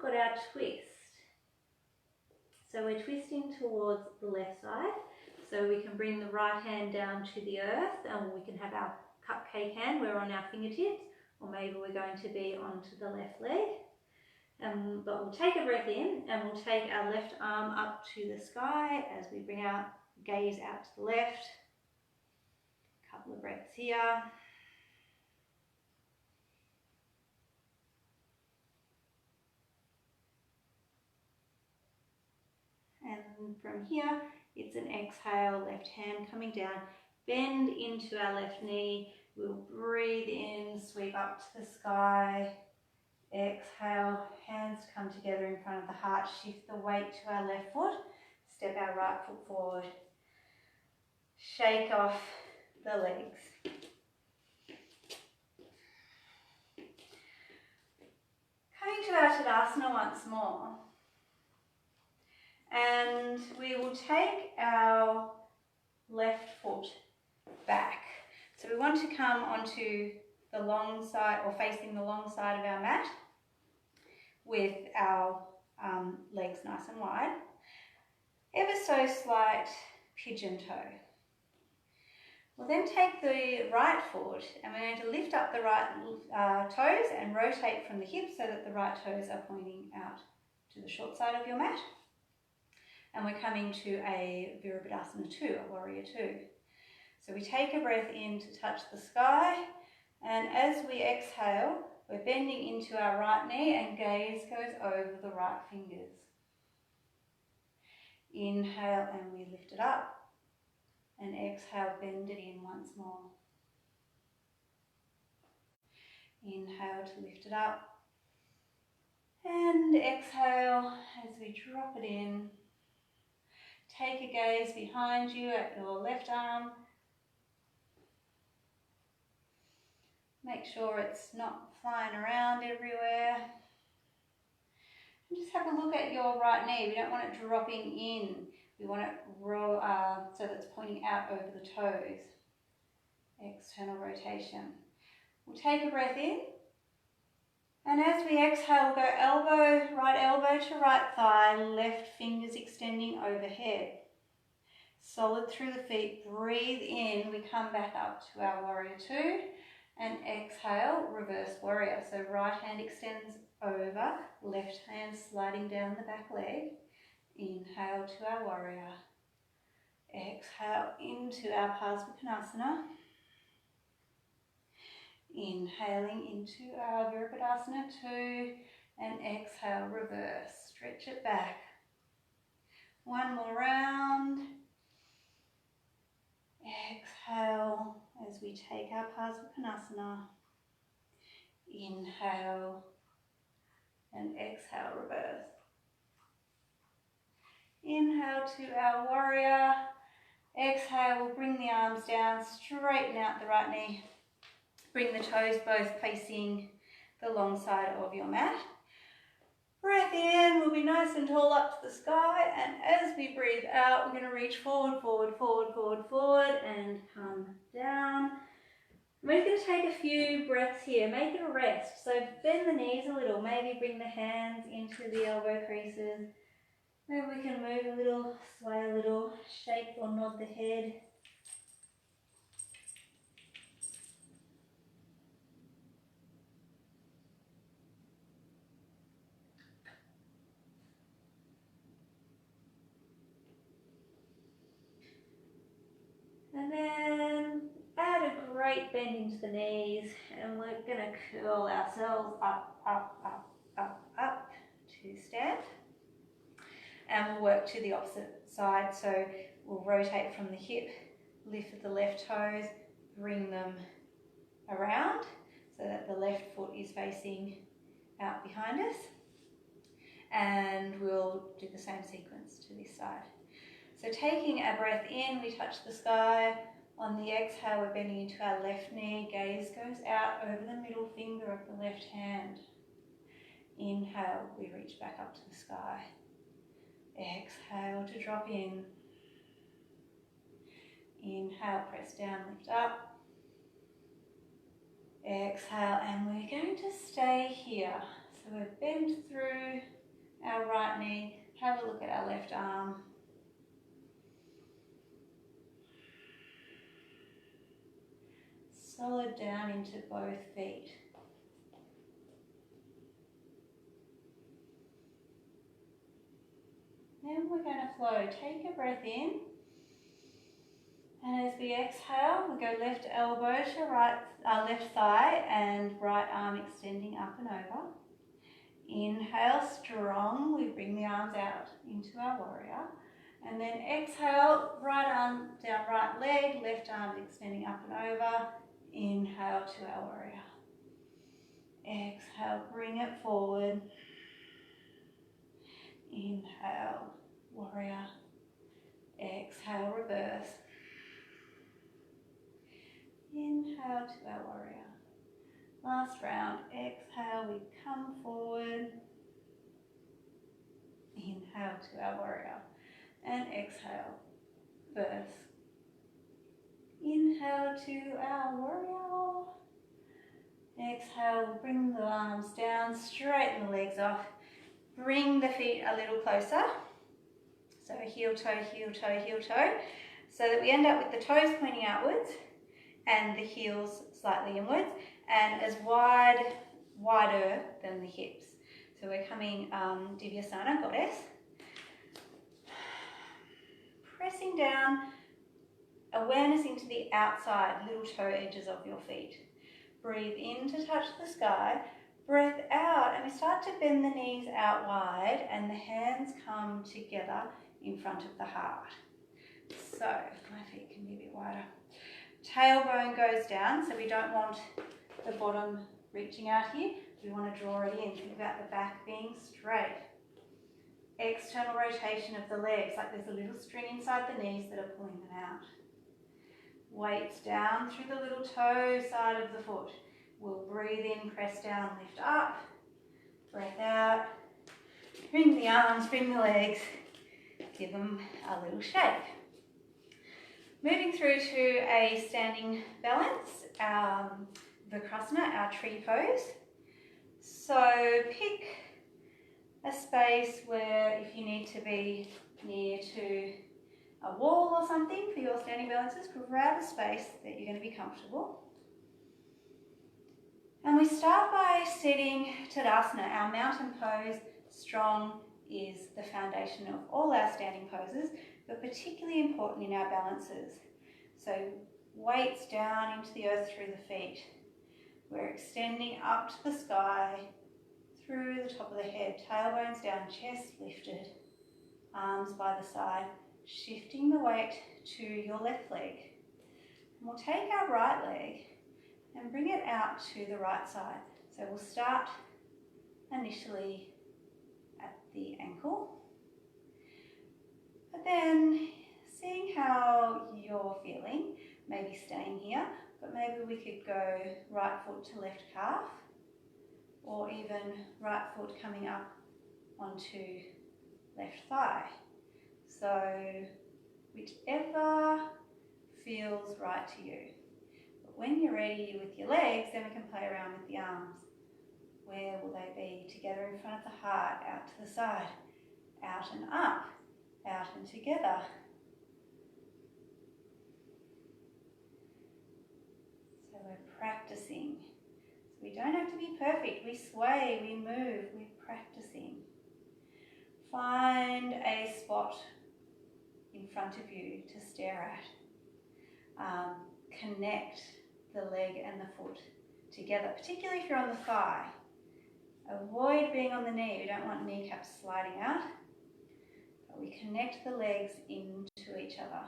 we've got our twist. So we're twisting towards the left side. So we can bring the right hand down to the earth, and we can have our cupcake hand, we're on our fingertips, or maybe we're going to be onto the left leg. But we'll take a breath in and we'll take our left arm up to the sky as we bring our gaze out to the left. A couple of breaths here. And from here, it's an exhale, left hand coming down, bend into our left knee. We'll breathe in, sweep up to the sky. Exhale, hands come together in front of the heart, shift the weight to our left foot, step our right foot forward. Shake off the legs. Coming to our Tadasana once more. And we will take our left foot back. So we want to come onto the long side, or facing the long side of our mat with our legs nice and wide. Ever so slight pigeon toe. We'll then take the right foot and we're going to lift up the right toes and rotate from the hips so that the right toes are pointing out to the short side of your mat. And we're coming to a Virabhadasana 2, a warrior 2. So we take a breath in to touch the sky, and as we exhale, we're bending into our right knee and gaze goes over the right fingers. Inhale and we lift it up, and exhale, bend it in once more. Inhale to lift it up, and exhale as we drop it in. Take a gaze behind you at your left arm. Make sure it's not flying around everywhere. And just have a look at your right knee. We don't want it dropping in. We want it so that it's pointing out over the toes. External rotation. We'll take a breath in. And as we exhale, we'll go right elbow to right thigh, left fingers extending overhead. Solid through the feet, breathe in, we come back up to our warrior 2, and exhale, reverse warrior. So right hand extends over, left hand sliding down the back leg. Inhale to our warrior. Exhale into our Parsvakonasana. Inhaling into our Virabhadasana 2, and exhale, reverse. Stretch it back. One more round. Exhale as we take our Parsvakonasana. Inhale and exhale, reverse. Inhale to our warrior. Exhale, we'll bring the arms down, straighten out the right knee. Bring the toes both facing the long side of your mat. Breath in, we'll be nice and tall up to the sky, and as we breathe out, we're going to reach forward, forward, forward, forward, forward, and come down. We're going to take a few breaths here, make it a rest. So bend the knees a little, maybe bring the hands into the elbow creases. Maybe we can move a little, sway a little, shake or nod the head. And then add a great bend into the knees, and we're going to curl ourselves up, up, up, up, up to stand. And we'll work to the opposite side, so we'll rotate from the hip, lift the left toes, bring them around so that the left foot is facing out behind us. And we'll do the same sequence to this side. So taking a breath in, we touch the sky. On the exhale, we're bending into our left knee. Gaze goes out over the middle finger of the left hand. Inhale, we reach back up to the sky. Exhale to drop in. Inhale, press down, lift up. Exhale, and we're going to stay here. So So we're bent through our right knee. Have a look at our left arm. Solid down into both feet. Then we're going to flow. Take a breath in. And as we exhale, we go left elbow to left thigh and right arm extending up and over. Inhale, strong. We bring the arms out into our warrior. And then exhale, right arm down right leg, left arm extending up and over. Inhale to our warrior. Exhale, bring it forward. Inhale, warrior. Exhale, reverse. Inhale to our warrior. Last round. Exhale, we come forward. Inhale to our warrior. And exhale, reverse. Inhale to our warrior. Exhale, bring the arms down, straighten the legs off. Bring the feet a little closer. So heel, toe, heel, toe, heel, toe. So that we end up with the toes pointing outwards and the heels slightly inwards and as wider than the hips. So we're coming Divyasana, goddess. Pressing down, awareness into the outside little toe edges of your feet. Breathe in to touch the sky. Breath out, and we start to bend the knees out wide and the hands come together in front of the heart. So my feet can be a bit wider. Tailbone goes down, so we don't want the bottom reaching out here. We want to draw it in. Think about the back being straight. External rotation of the legs, like there's a little string inside the knees that are pulling them out. Weights down through the little toe side of the foot. We'll breathe in, press down, lift up. Breath out. Bring the arms, bring the legs. Give them a little shake. Moving through to a standing balance, our Vikrasana, our tree pose. So pick a space where if you need to be near to a wall or something for your standing balances, grab a space that you're going to be comfortable. And we start by sitting Tadasana, our mountain pose. Strong is the foundation of all our standing poses, but particularly important in our balances. So weights down into the earth through the feet. We're extending up to the sky, through the top of the head, tailbones down, chest lifted, arms by the side, shifting the weight to your left leg. And we'll take our right leg and bring it out to the right side. So we'll start initially at the ankle, but then seeing how you're feeling, maybe staying here, but maybe we could go right foot to left calf, or even right foot coming up onto left thigh. So whichever feels right to you. But when you're ready with your legs, then we can play around with the arms. Where will they be? Together in front of the heart, out to the side, out and up, out and together. So we're practicing. So we don't have to be perfect. We sway, we move, we're practicing. Find a spot in front of you to stare at. Connect the leg and the foot together, particularly if you're on the thigh. Avoid being on the knee. We don't want kneecaps sliding out, but we connect the legs into each other.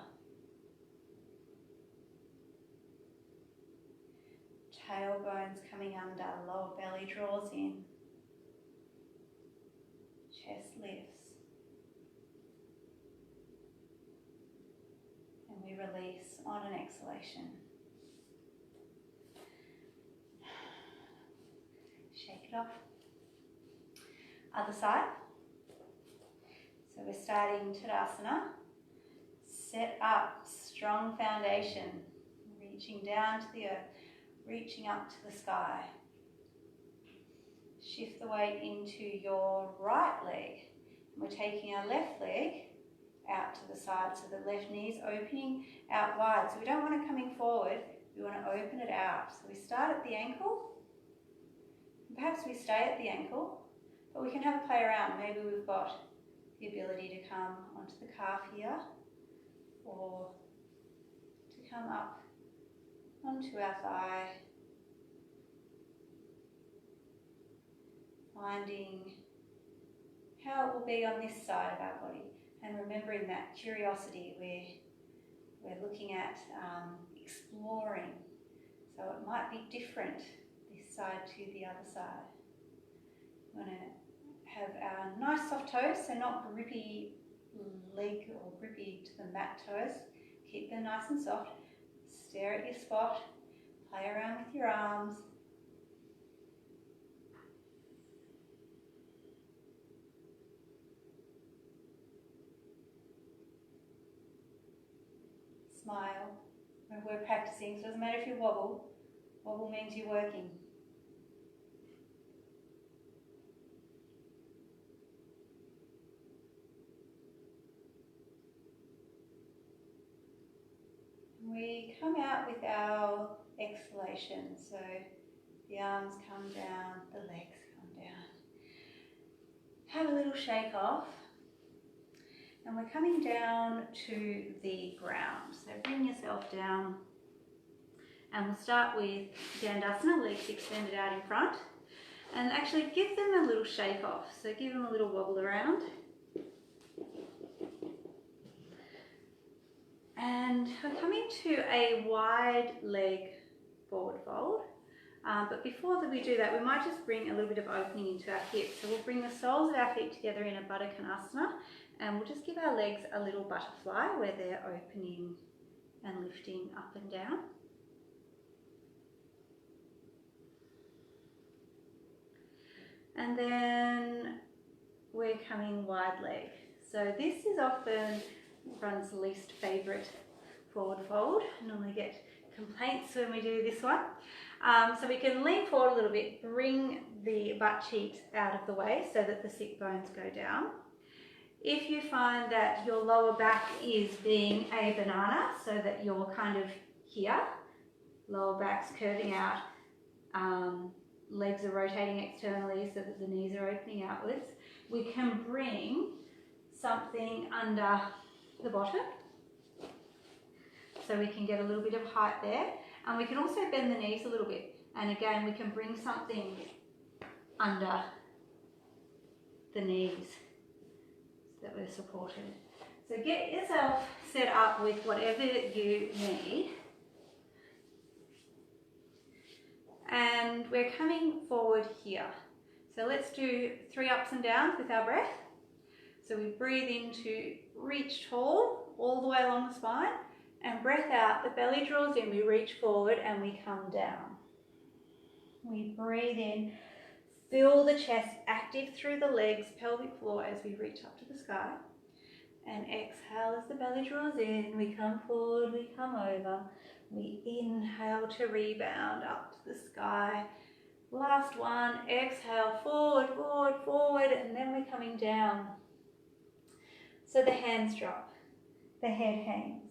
Tailbones coming under, lower belly draws in, chest lifts, and we release on an exhalation. Shake it off. Other side. So we're starting Tadasana. Set up, strong foundation, reaching down to the earth, reaching up to the sky. shift the weight into your right leg. We're taking our left leg out to the side, so the left knee is opening out wide. So we don't want it coming forward, we want to open it out. So we start at the ankle, perhaps we stay at the ankle, but we can have a play around. Maybe we've got the ability to come onto the calf here, or to come up onto our thigh, finding how it will be on this side of our body, and remembering that curiosity we're looking at exploring. So it might be different this side to the other side. We want to have our nice soft toes, so not grippy leg or grippy to the mat toes. Keep them nice and soft. Stare at your spot, play around with your arms. Smile when we're practicing, so it doesn't matter if you wobble. Wobble means you're working. We come out with our exhalation, so the arms come down, the legs come down. Have a little shake off, and we're coming down to the ground. So bring yourself down, and we'll start with Dandasana, legs extended out in front, and actually give them a little shake off. So give them a little wobble around. And we're coming to a wide leg forward fold. But before that we do that, we might just bring a little bit of opening into our hips. So we'll bring the soles of our feet together in a Baddha Konasana, and we'll just give our legs a little butterfly where they're opening and lifting up and down. And then we're coming wide leg. So this is often everyone's least favourite forward fold. I normally get complaints when we do this one. So we can lean forward a little bit, bring the butt cheeks out of the way so that the sit bones go down. If you find that your lower back is being a banana, so that you're kind of here, lower back's curving out, legs are rotating externally so that the knees are opening outwards, we can bring something under the bottom so we can get a little bit of height there, and we can also bend the knees a little bit, and again we can bring something under the knees so that we're supported. So get yourself set up with whatever you need, and we're coming forward here. So let's do 3 ups and downs with our breath. So we breathe in to reach tall all the way along the spine, and breath out, the belly draws in, we reach forward and we come down. We breathe in, feel the chest active through the legs, pelvic floor as we reach up to the sky. And exhale as the belly draws in, we come forward, we come over. We inhale to rebound up to the sky. Last one, exhale, forward, forward, forward, and then we're coming down. So the hands drop, the head hangs.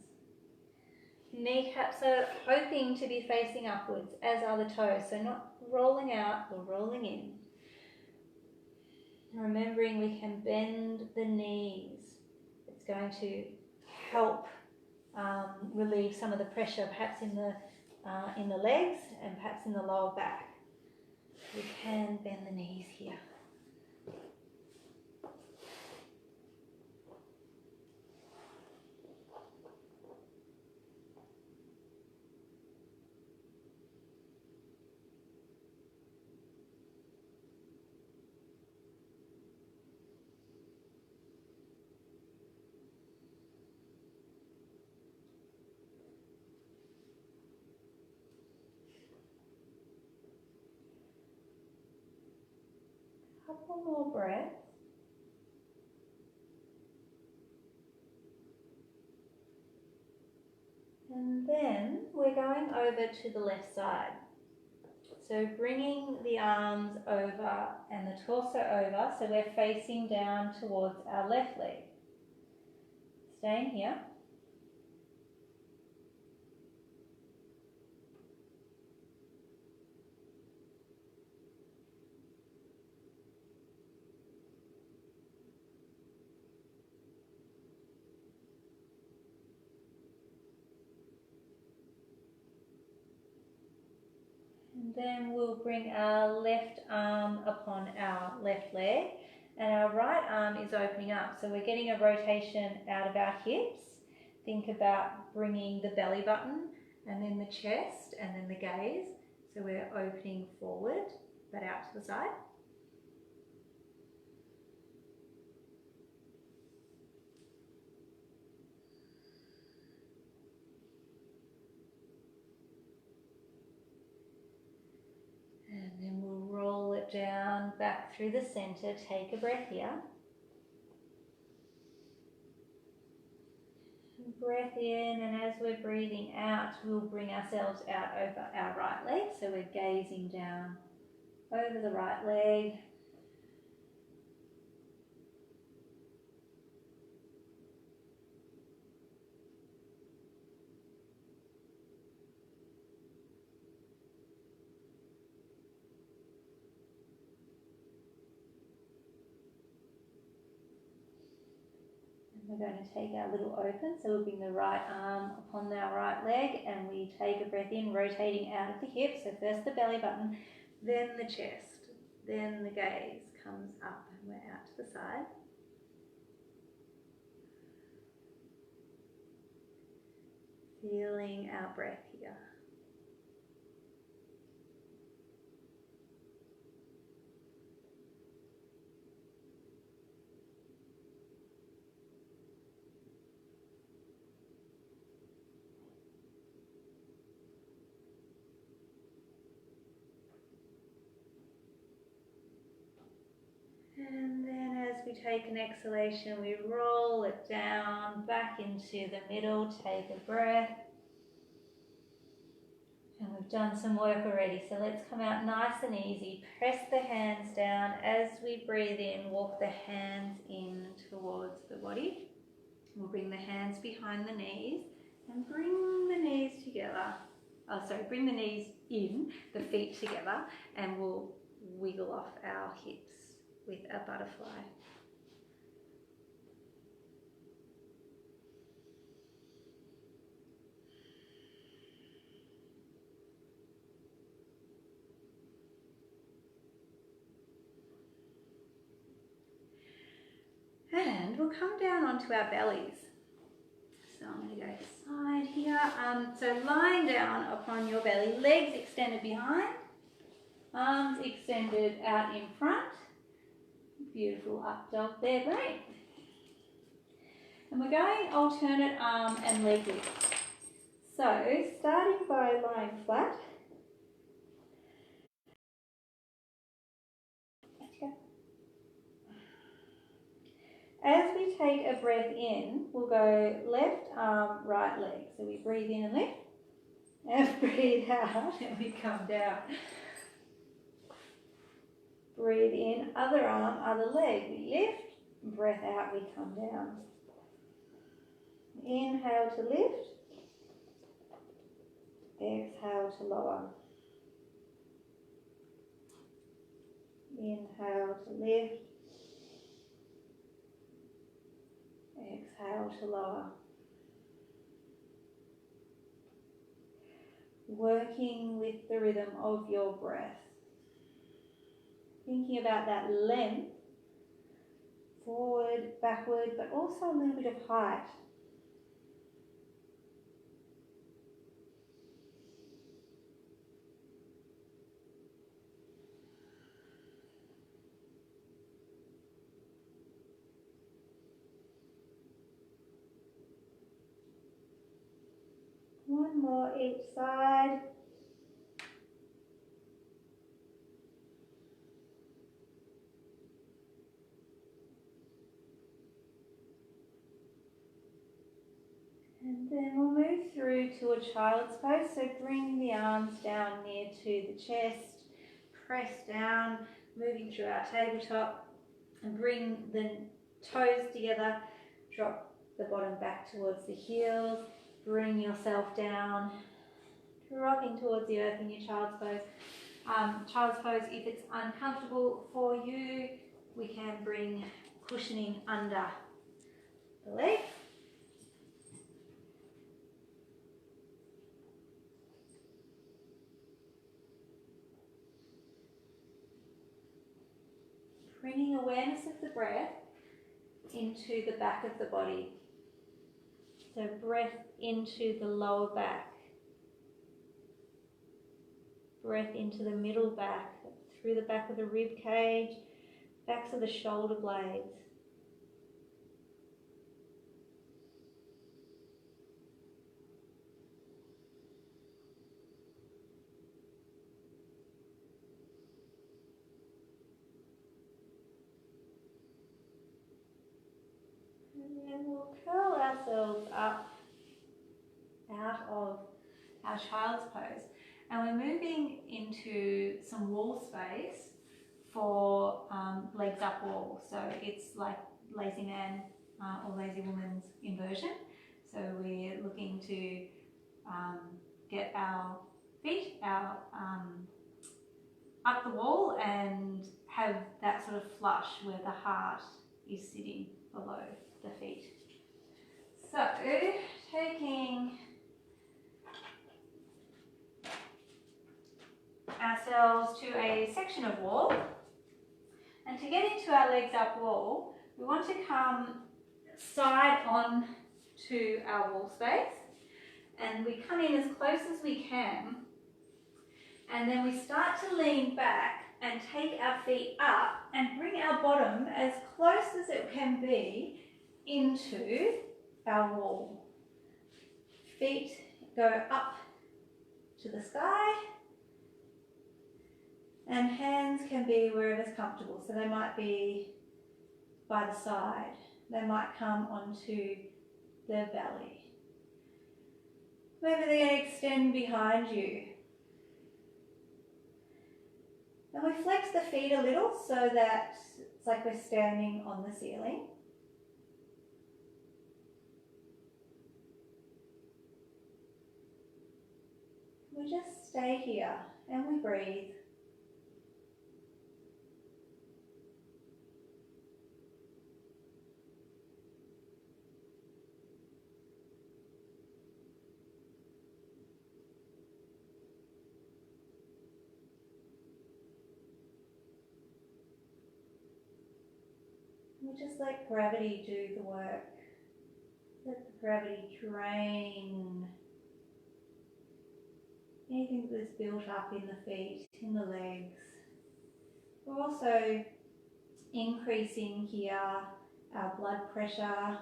Kneecaps are hoping to be facing upwards, as are the toes, so not rolling out or rolling in. Remembering we can bend the knees. It's going to help relieve some of the pressure, perhaps in the legs and perhaps in the lower back. We can bend the knees here. Couple more breaths. And then we're going over to the left side. So bringing the arms over and the torso over, so we're facing down towards our left leg. Staying here. And then we'll bring our left arm upon our left leg, and our right arm is opening up. So we're getting a rotation out of our hips. Think about bringing the belly button and then the chest and then the gaze. So we're opening forward but out to the side. And then we'll roll it down back through the center. Take a breath here. Breath in, and as we're breathing out, we'll bring ourselves out over our right leg. So we're gazing down over the right leg. We're going to take our little open, so we'll bring the right arm upon our right leg and we take a breath in, rotating out of the hips. So first the belly button, then the chest, then the gaze comes up and we're out to the side. Feeling our breath here. And then as we take an exhalation, we roll it down back into the middle. Take a breath. And we've done some work already, so let's come out nice and easy. Press the hands down. As we breathe in, walk the hands in towards the body. We'll bring the hands behind the knees and bring the knees together. Bring the knees in, the feet together, and we'll wiggle off our hips with a butterfly. And we'll come down onto our bellies. So I'm going to go side here. So lying down upon your belly, legs extended behind, arms extended out in front. Beautiful up dog there, great. And we're going alternate arm and leg lifts. So starting by lying flat. As we take a breath in, we'll go left arm, right leg. So we breathe in and lift, and breathe out, and we come down. Breathe in, other arm, other leg. We lift, breath out, we come down. Inhale to lift, exhale to lower. Inhale to lift, exhale to lower. Working with the rhythm of your breath. Thinking about that length, forward, backward, but also a little bit of height. One more each side. And then we'll move through to into a child's pose. So bring the arms down near to the chest, press down, moving through our tabletop, and bring the toes together, drop the bottom back towards the heels, bring yourself down, rocking towards the earth in your child's pose. Child's pose, if it's uncomfortable for you, we can bring cushioning under the leg. Bringing awareness of the breath into the back of the body. So breath into the lower back, breath into the middle back, through the back of the rib cage, backs of the shoulder blades. And then we'll curl ourselves up out of our child's pose. And we're moving into some wall space for legs up wall. So it's like lazy man or lazy woman's inversion. So we're looking to get our feet out up the wall and have that sort of flush where the heart is sitting below the feet. So taking ourselves to a section of wall, and to get into our legs up wall, we want to come side on to our wall space, and we come in as close as we can, and then we start to lean back and take our feet up and bring our bottom as close as it can be into our wall. Feet go up to the sky, and hands can be wherever's comfortable. So they might be by the side, they might come onto the belly. Maybe they're going to extend behind you. Then we flex the feet a little so that it's like we're standing on the ceiling. We just stay here and we breathe. We just let gravity do the work. Let the gravity drain anything that's built up in the feet, in the legs. We're also increasing here our blood pressure.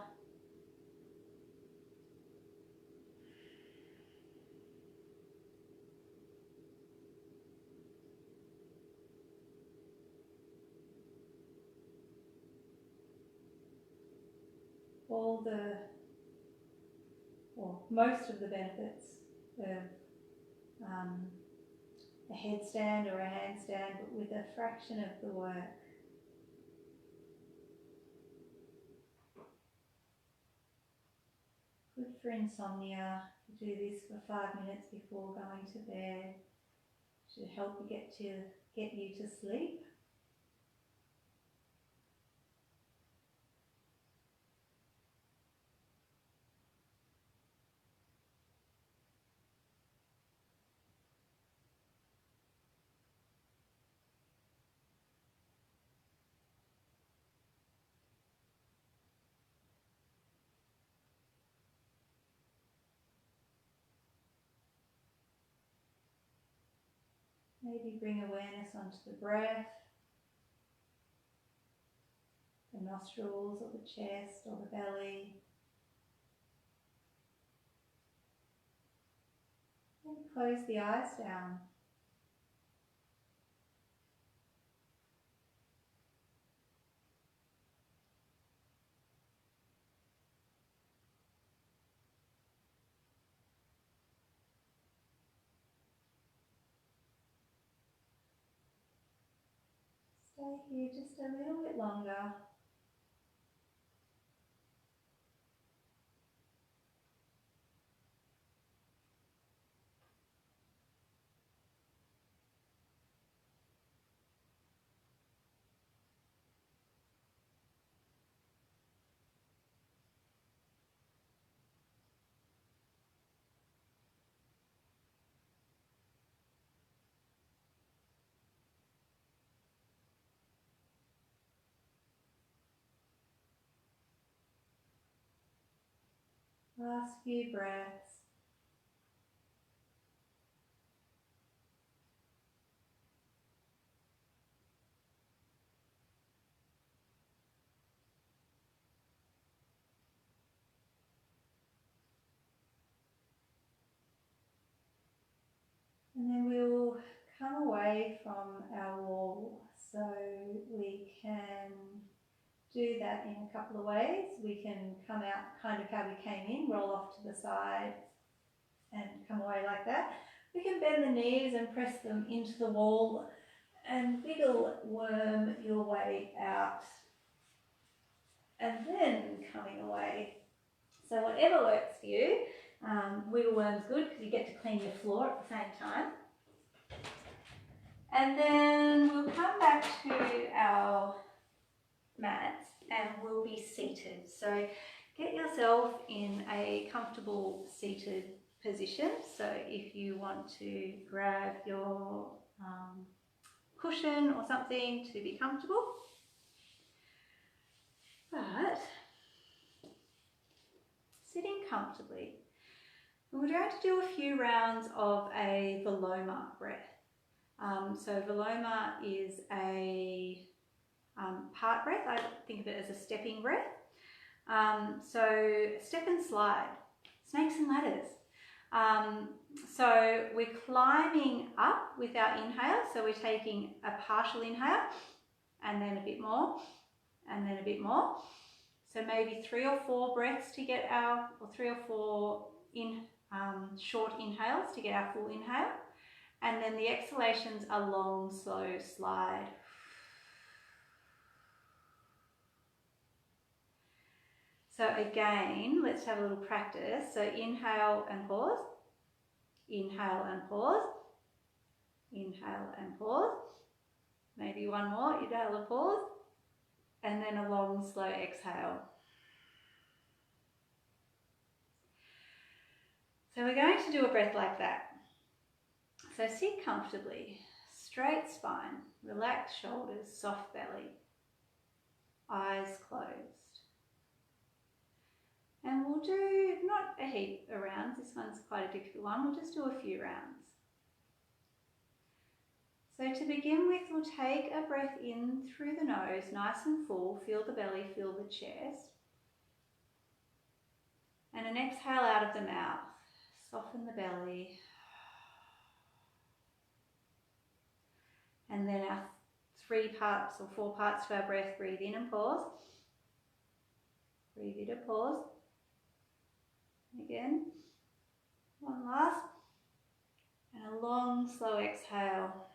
Most of the benefits of a headstand or a handstand, but with a fraction of the work. Good for insomnia to do this for 5 minutes before going to bed. Should help you get you to sleep. Maybe bring awareness onto the breath, the nostrils or the chest or the belly. And close the eyes down. Stay here just a little bit longer. Last few breaths. And then we'll come away from our wall, so we can do that in a couple of ways. We can come out kind of how we came in, roll off to the side and come away like that. We can bend the knees and press them into the wall and wiggle worm your way out and then coming away. So whatever works for you. Wiggle worm's good because you get to clean your floor at the same time. And then we'll come back to our mats and we'll be seated. So get yourself in a comfortable seated position. So if you want to grab your cushion or something to be comfortable. But sitting comfortably, we're going to do a few rounds of a Viloma breath. So Viloma is a part breath. I think of it as a stepping breath. So step and slide, snakes and ladders. So we're climbing up with our inhale. So we're taking a partial inhale and then a bit more and then a bit more. So maybe 3 or 4 breaths to get our, or 3 or 4 short inhales to get our full inhale. And then the exhalations are long, slow slide. So again, let's have a little practice. So inhale and pause, inhale and pause, inhale and pause. Maybe one more, inhale and pause, and then a long, slow exhale. So we're going to do a breath like that. So sit comfortably, straight spine, relaxed shoulders, soft belly, eyes closed. And we'll do not a heap of rounds, this one's quite a difficult one, we'll just do a few rounds. So to begin with, we'll take a breath in through the nose, nice and full, feel the belly, feel the chest. And an exhale out of the mouth, soften the belly. And then our 3 parts or 4 parts to our breath, breathe in and pause. Breathe in and pause. Again, one last. And a long, slow exhale.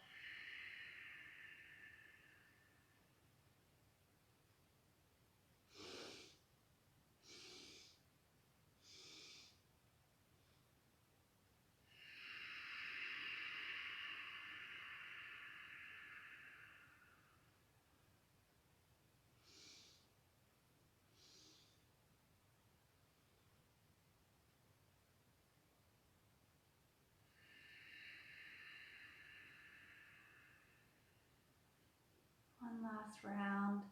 One last round.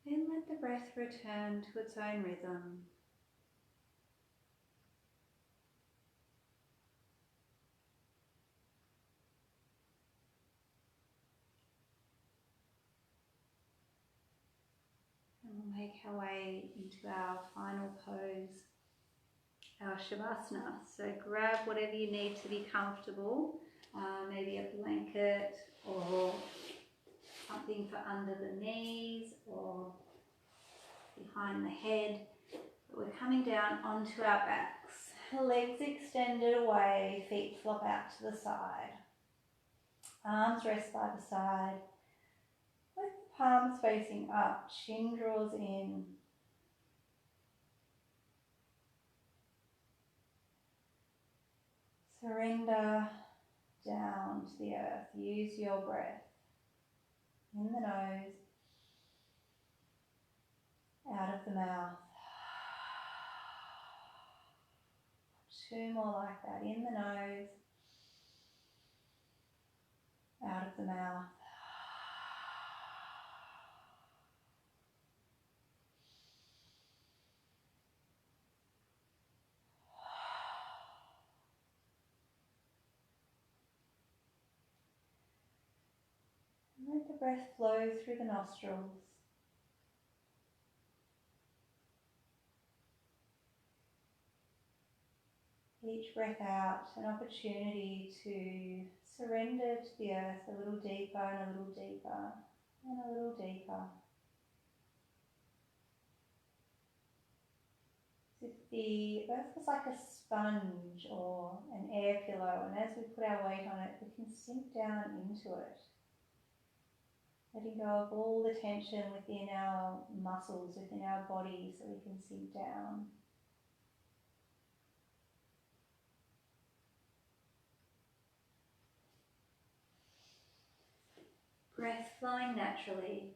Then let the breath return to its own rhythm. And we'll make our way into our final pose, our Shavasana. So grab whatever you need to be comfortable, maybe a blanket or something for under the knees or behind the head. But we're coming down onto our backs. Legs extended away, feet flop out to the side. Arms rest by the side. With the palms facing up, chin draws in. Surrender down to the earth. Use your breath. In the nose, out of the mouth. 2 more like that. In the nose, out of the mouth. And let the breath flow through the nostrils. Each breath out, an opportunity to surrender to the earth a little deeper and a little deeper and a little deeper. As if the earth was like a sponge or an air pillow, and as we put our weight on it, we can sink down into it. Letting go of all the tension within our muscles, within our body, so we can sink down. Breath flowing naturally.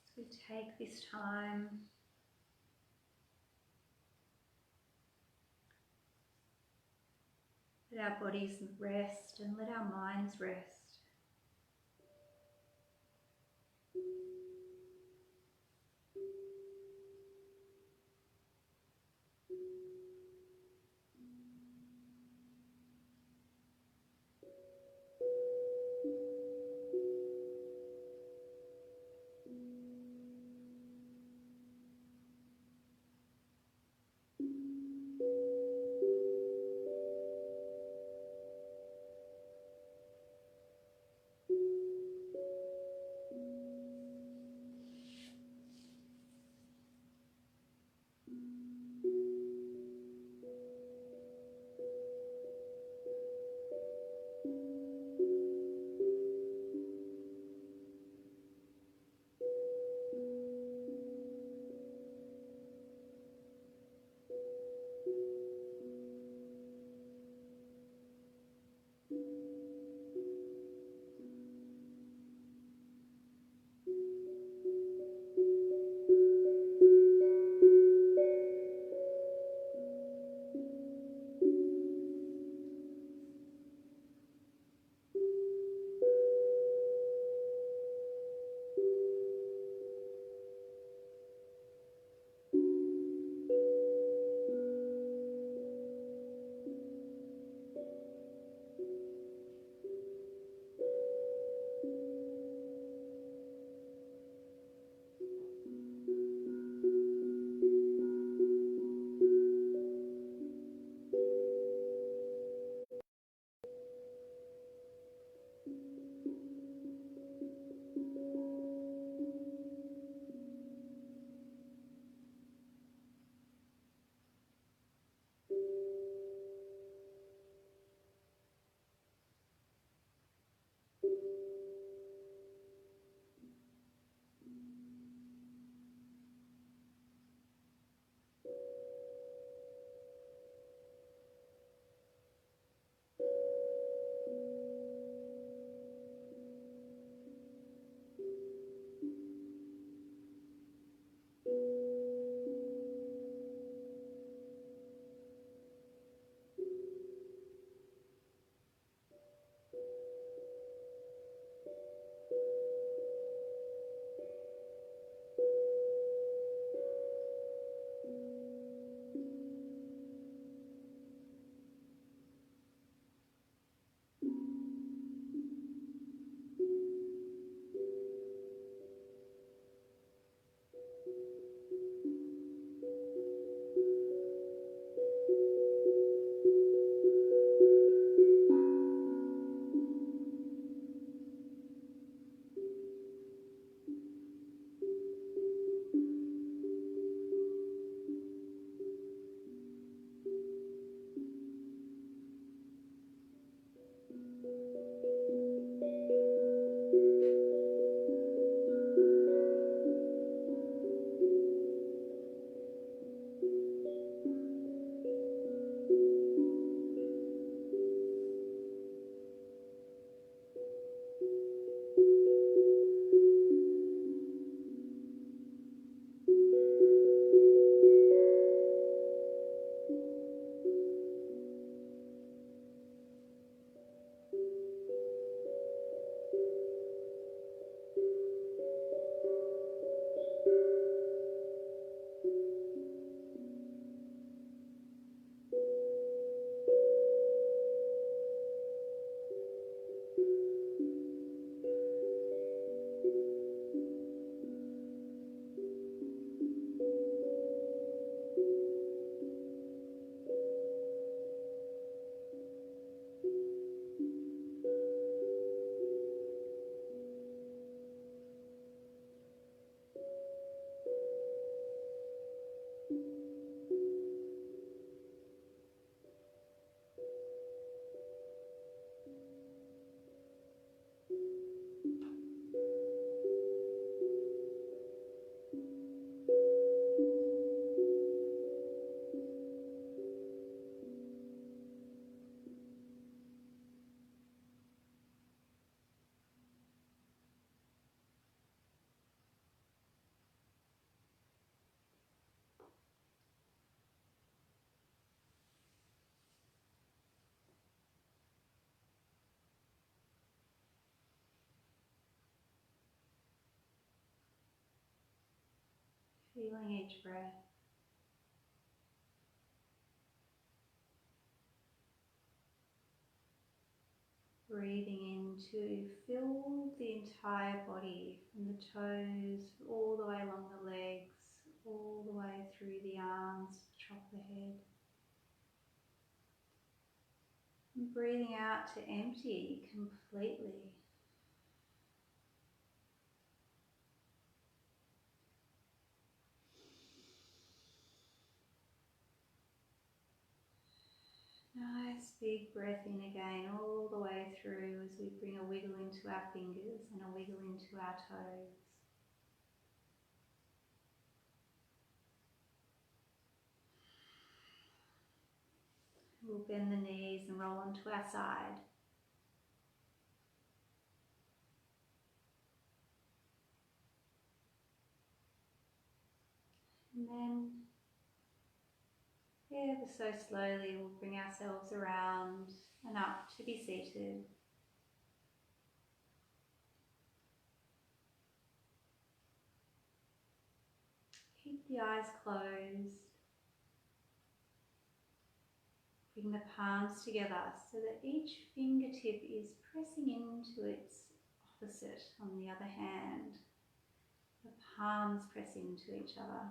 As we take this time let our bodies rest and let our minds rest. feeling each breath. Breathing in to fill the entire body, from the toes all the way along the legs, all the way through the arms, the top of the head. And breathing out to empty completely. Nice big breath in again, all the way through as we bring a wiggle into our fingers and a wiggle into our toes. We'll bend the knees and roll onto our side. And then, ever so slowly, we'll bring ourselves around and up to be seated. Keep the eyes closed. Bring the palms together so that each fingertip is pressing into its opposite on the other hand. The palms press into each other.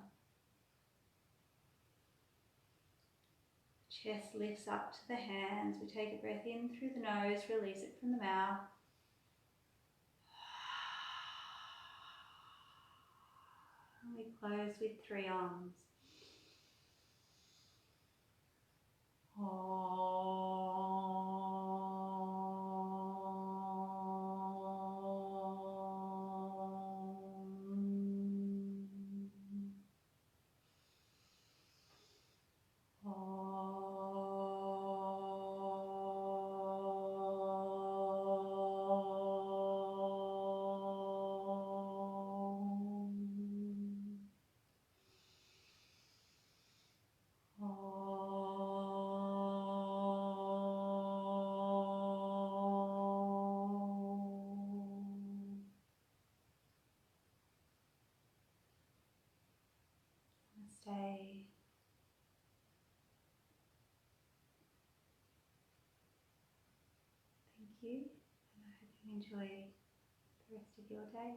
Chest lifts up to the hands. We take a breath in through the nose, release it from the mouth. And we close with 3 arms. Stay. Thank you, and I hope you enjoy the rest of your day.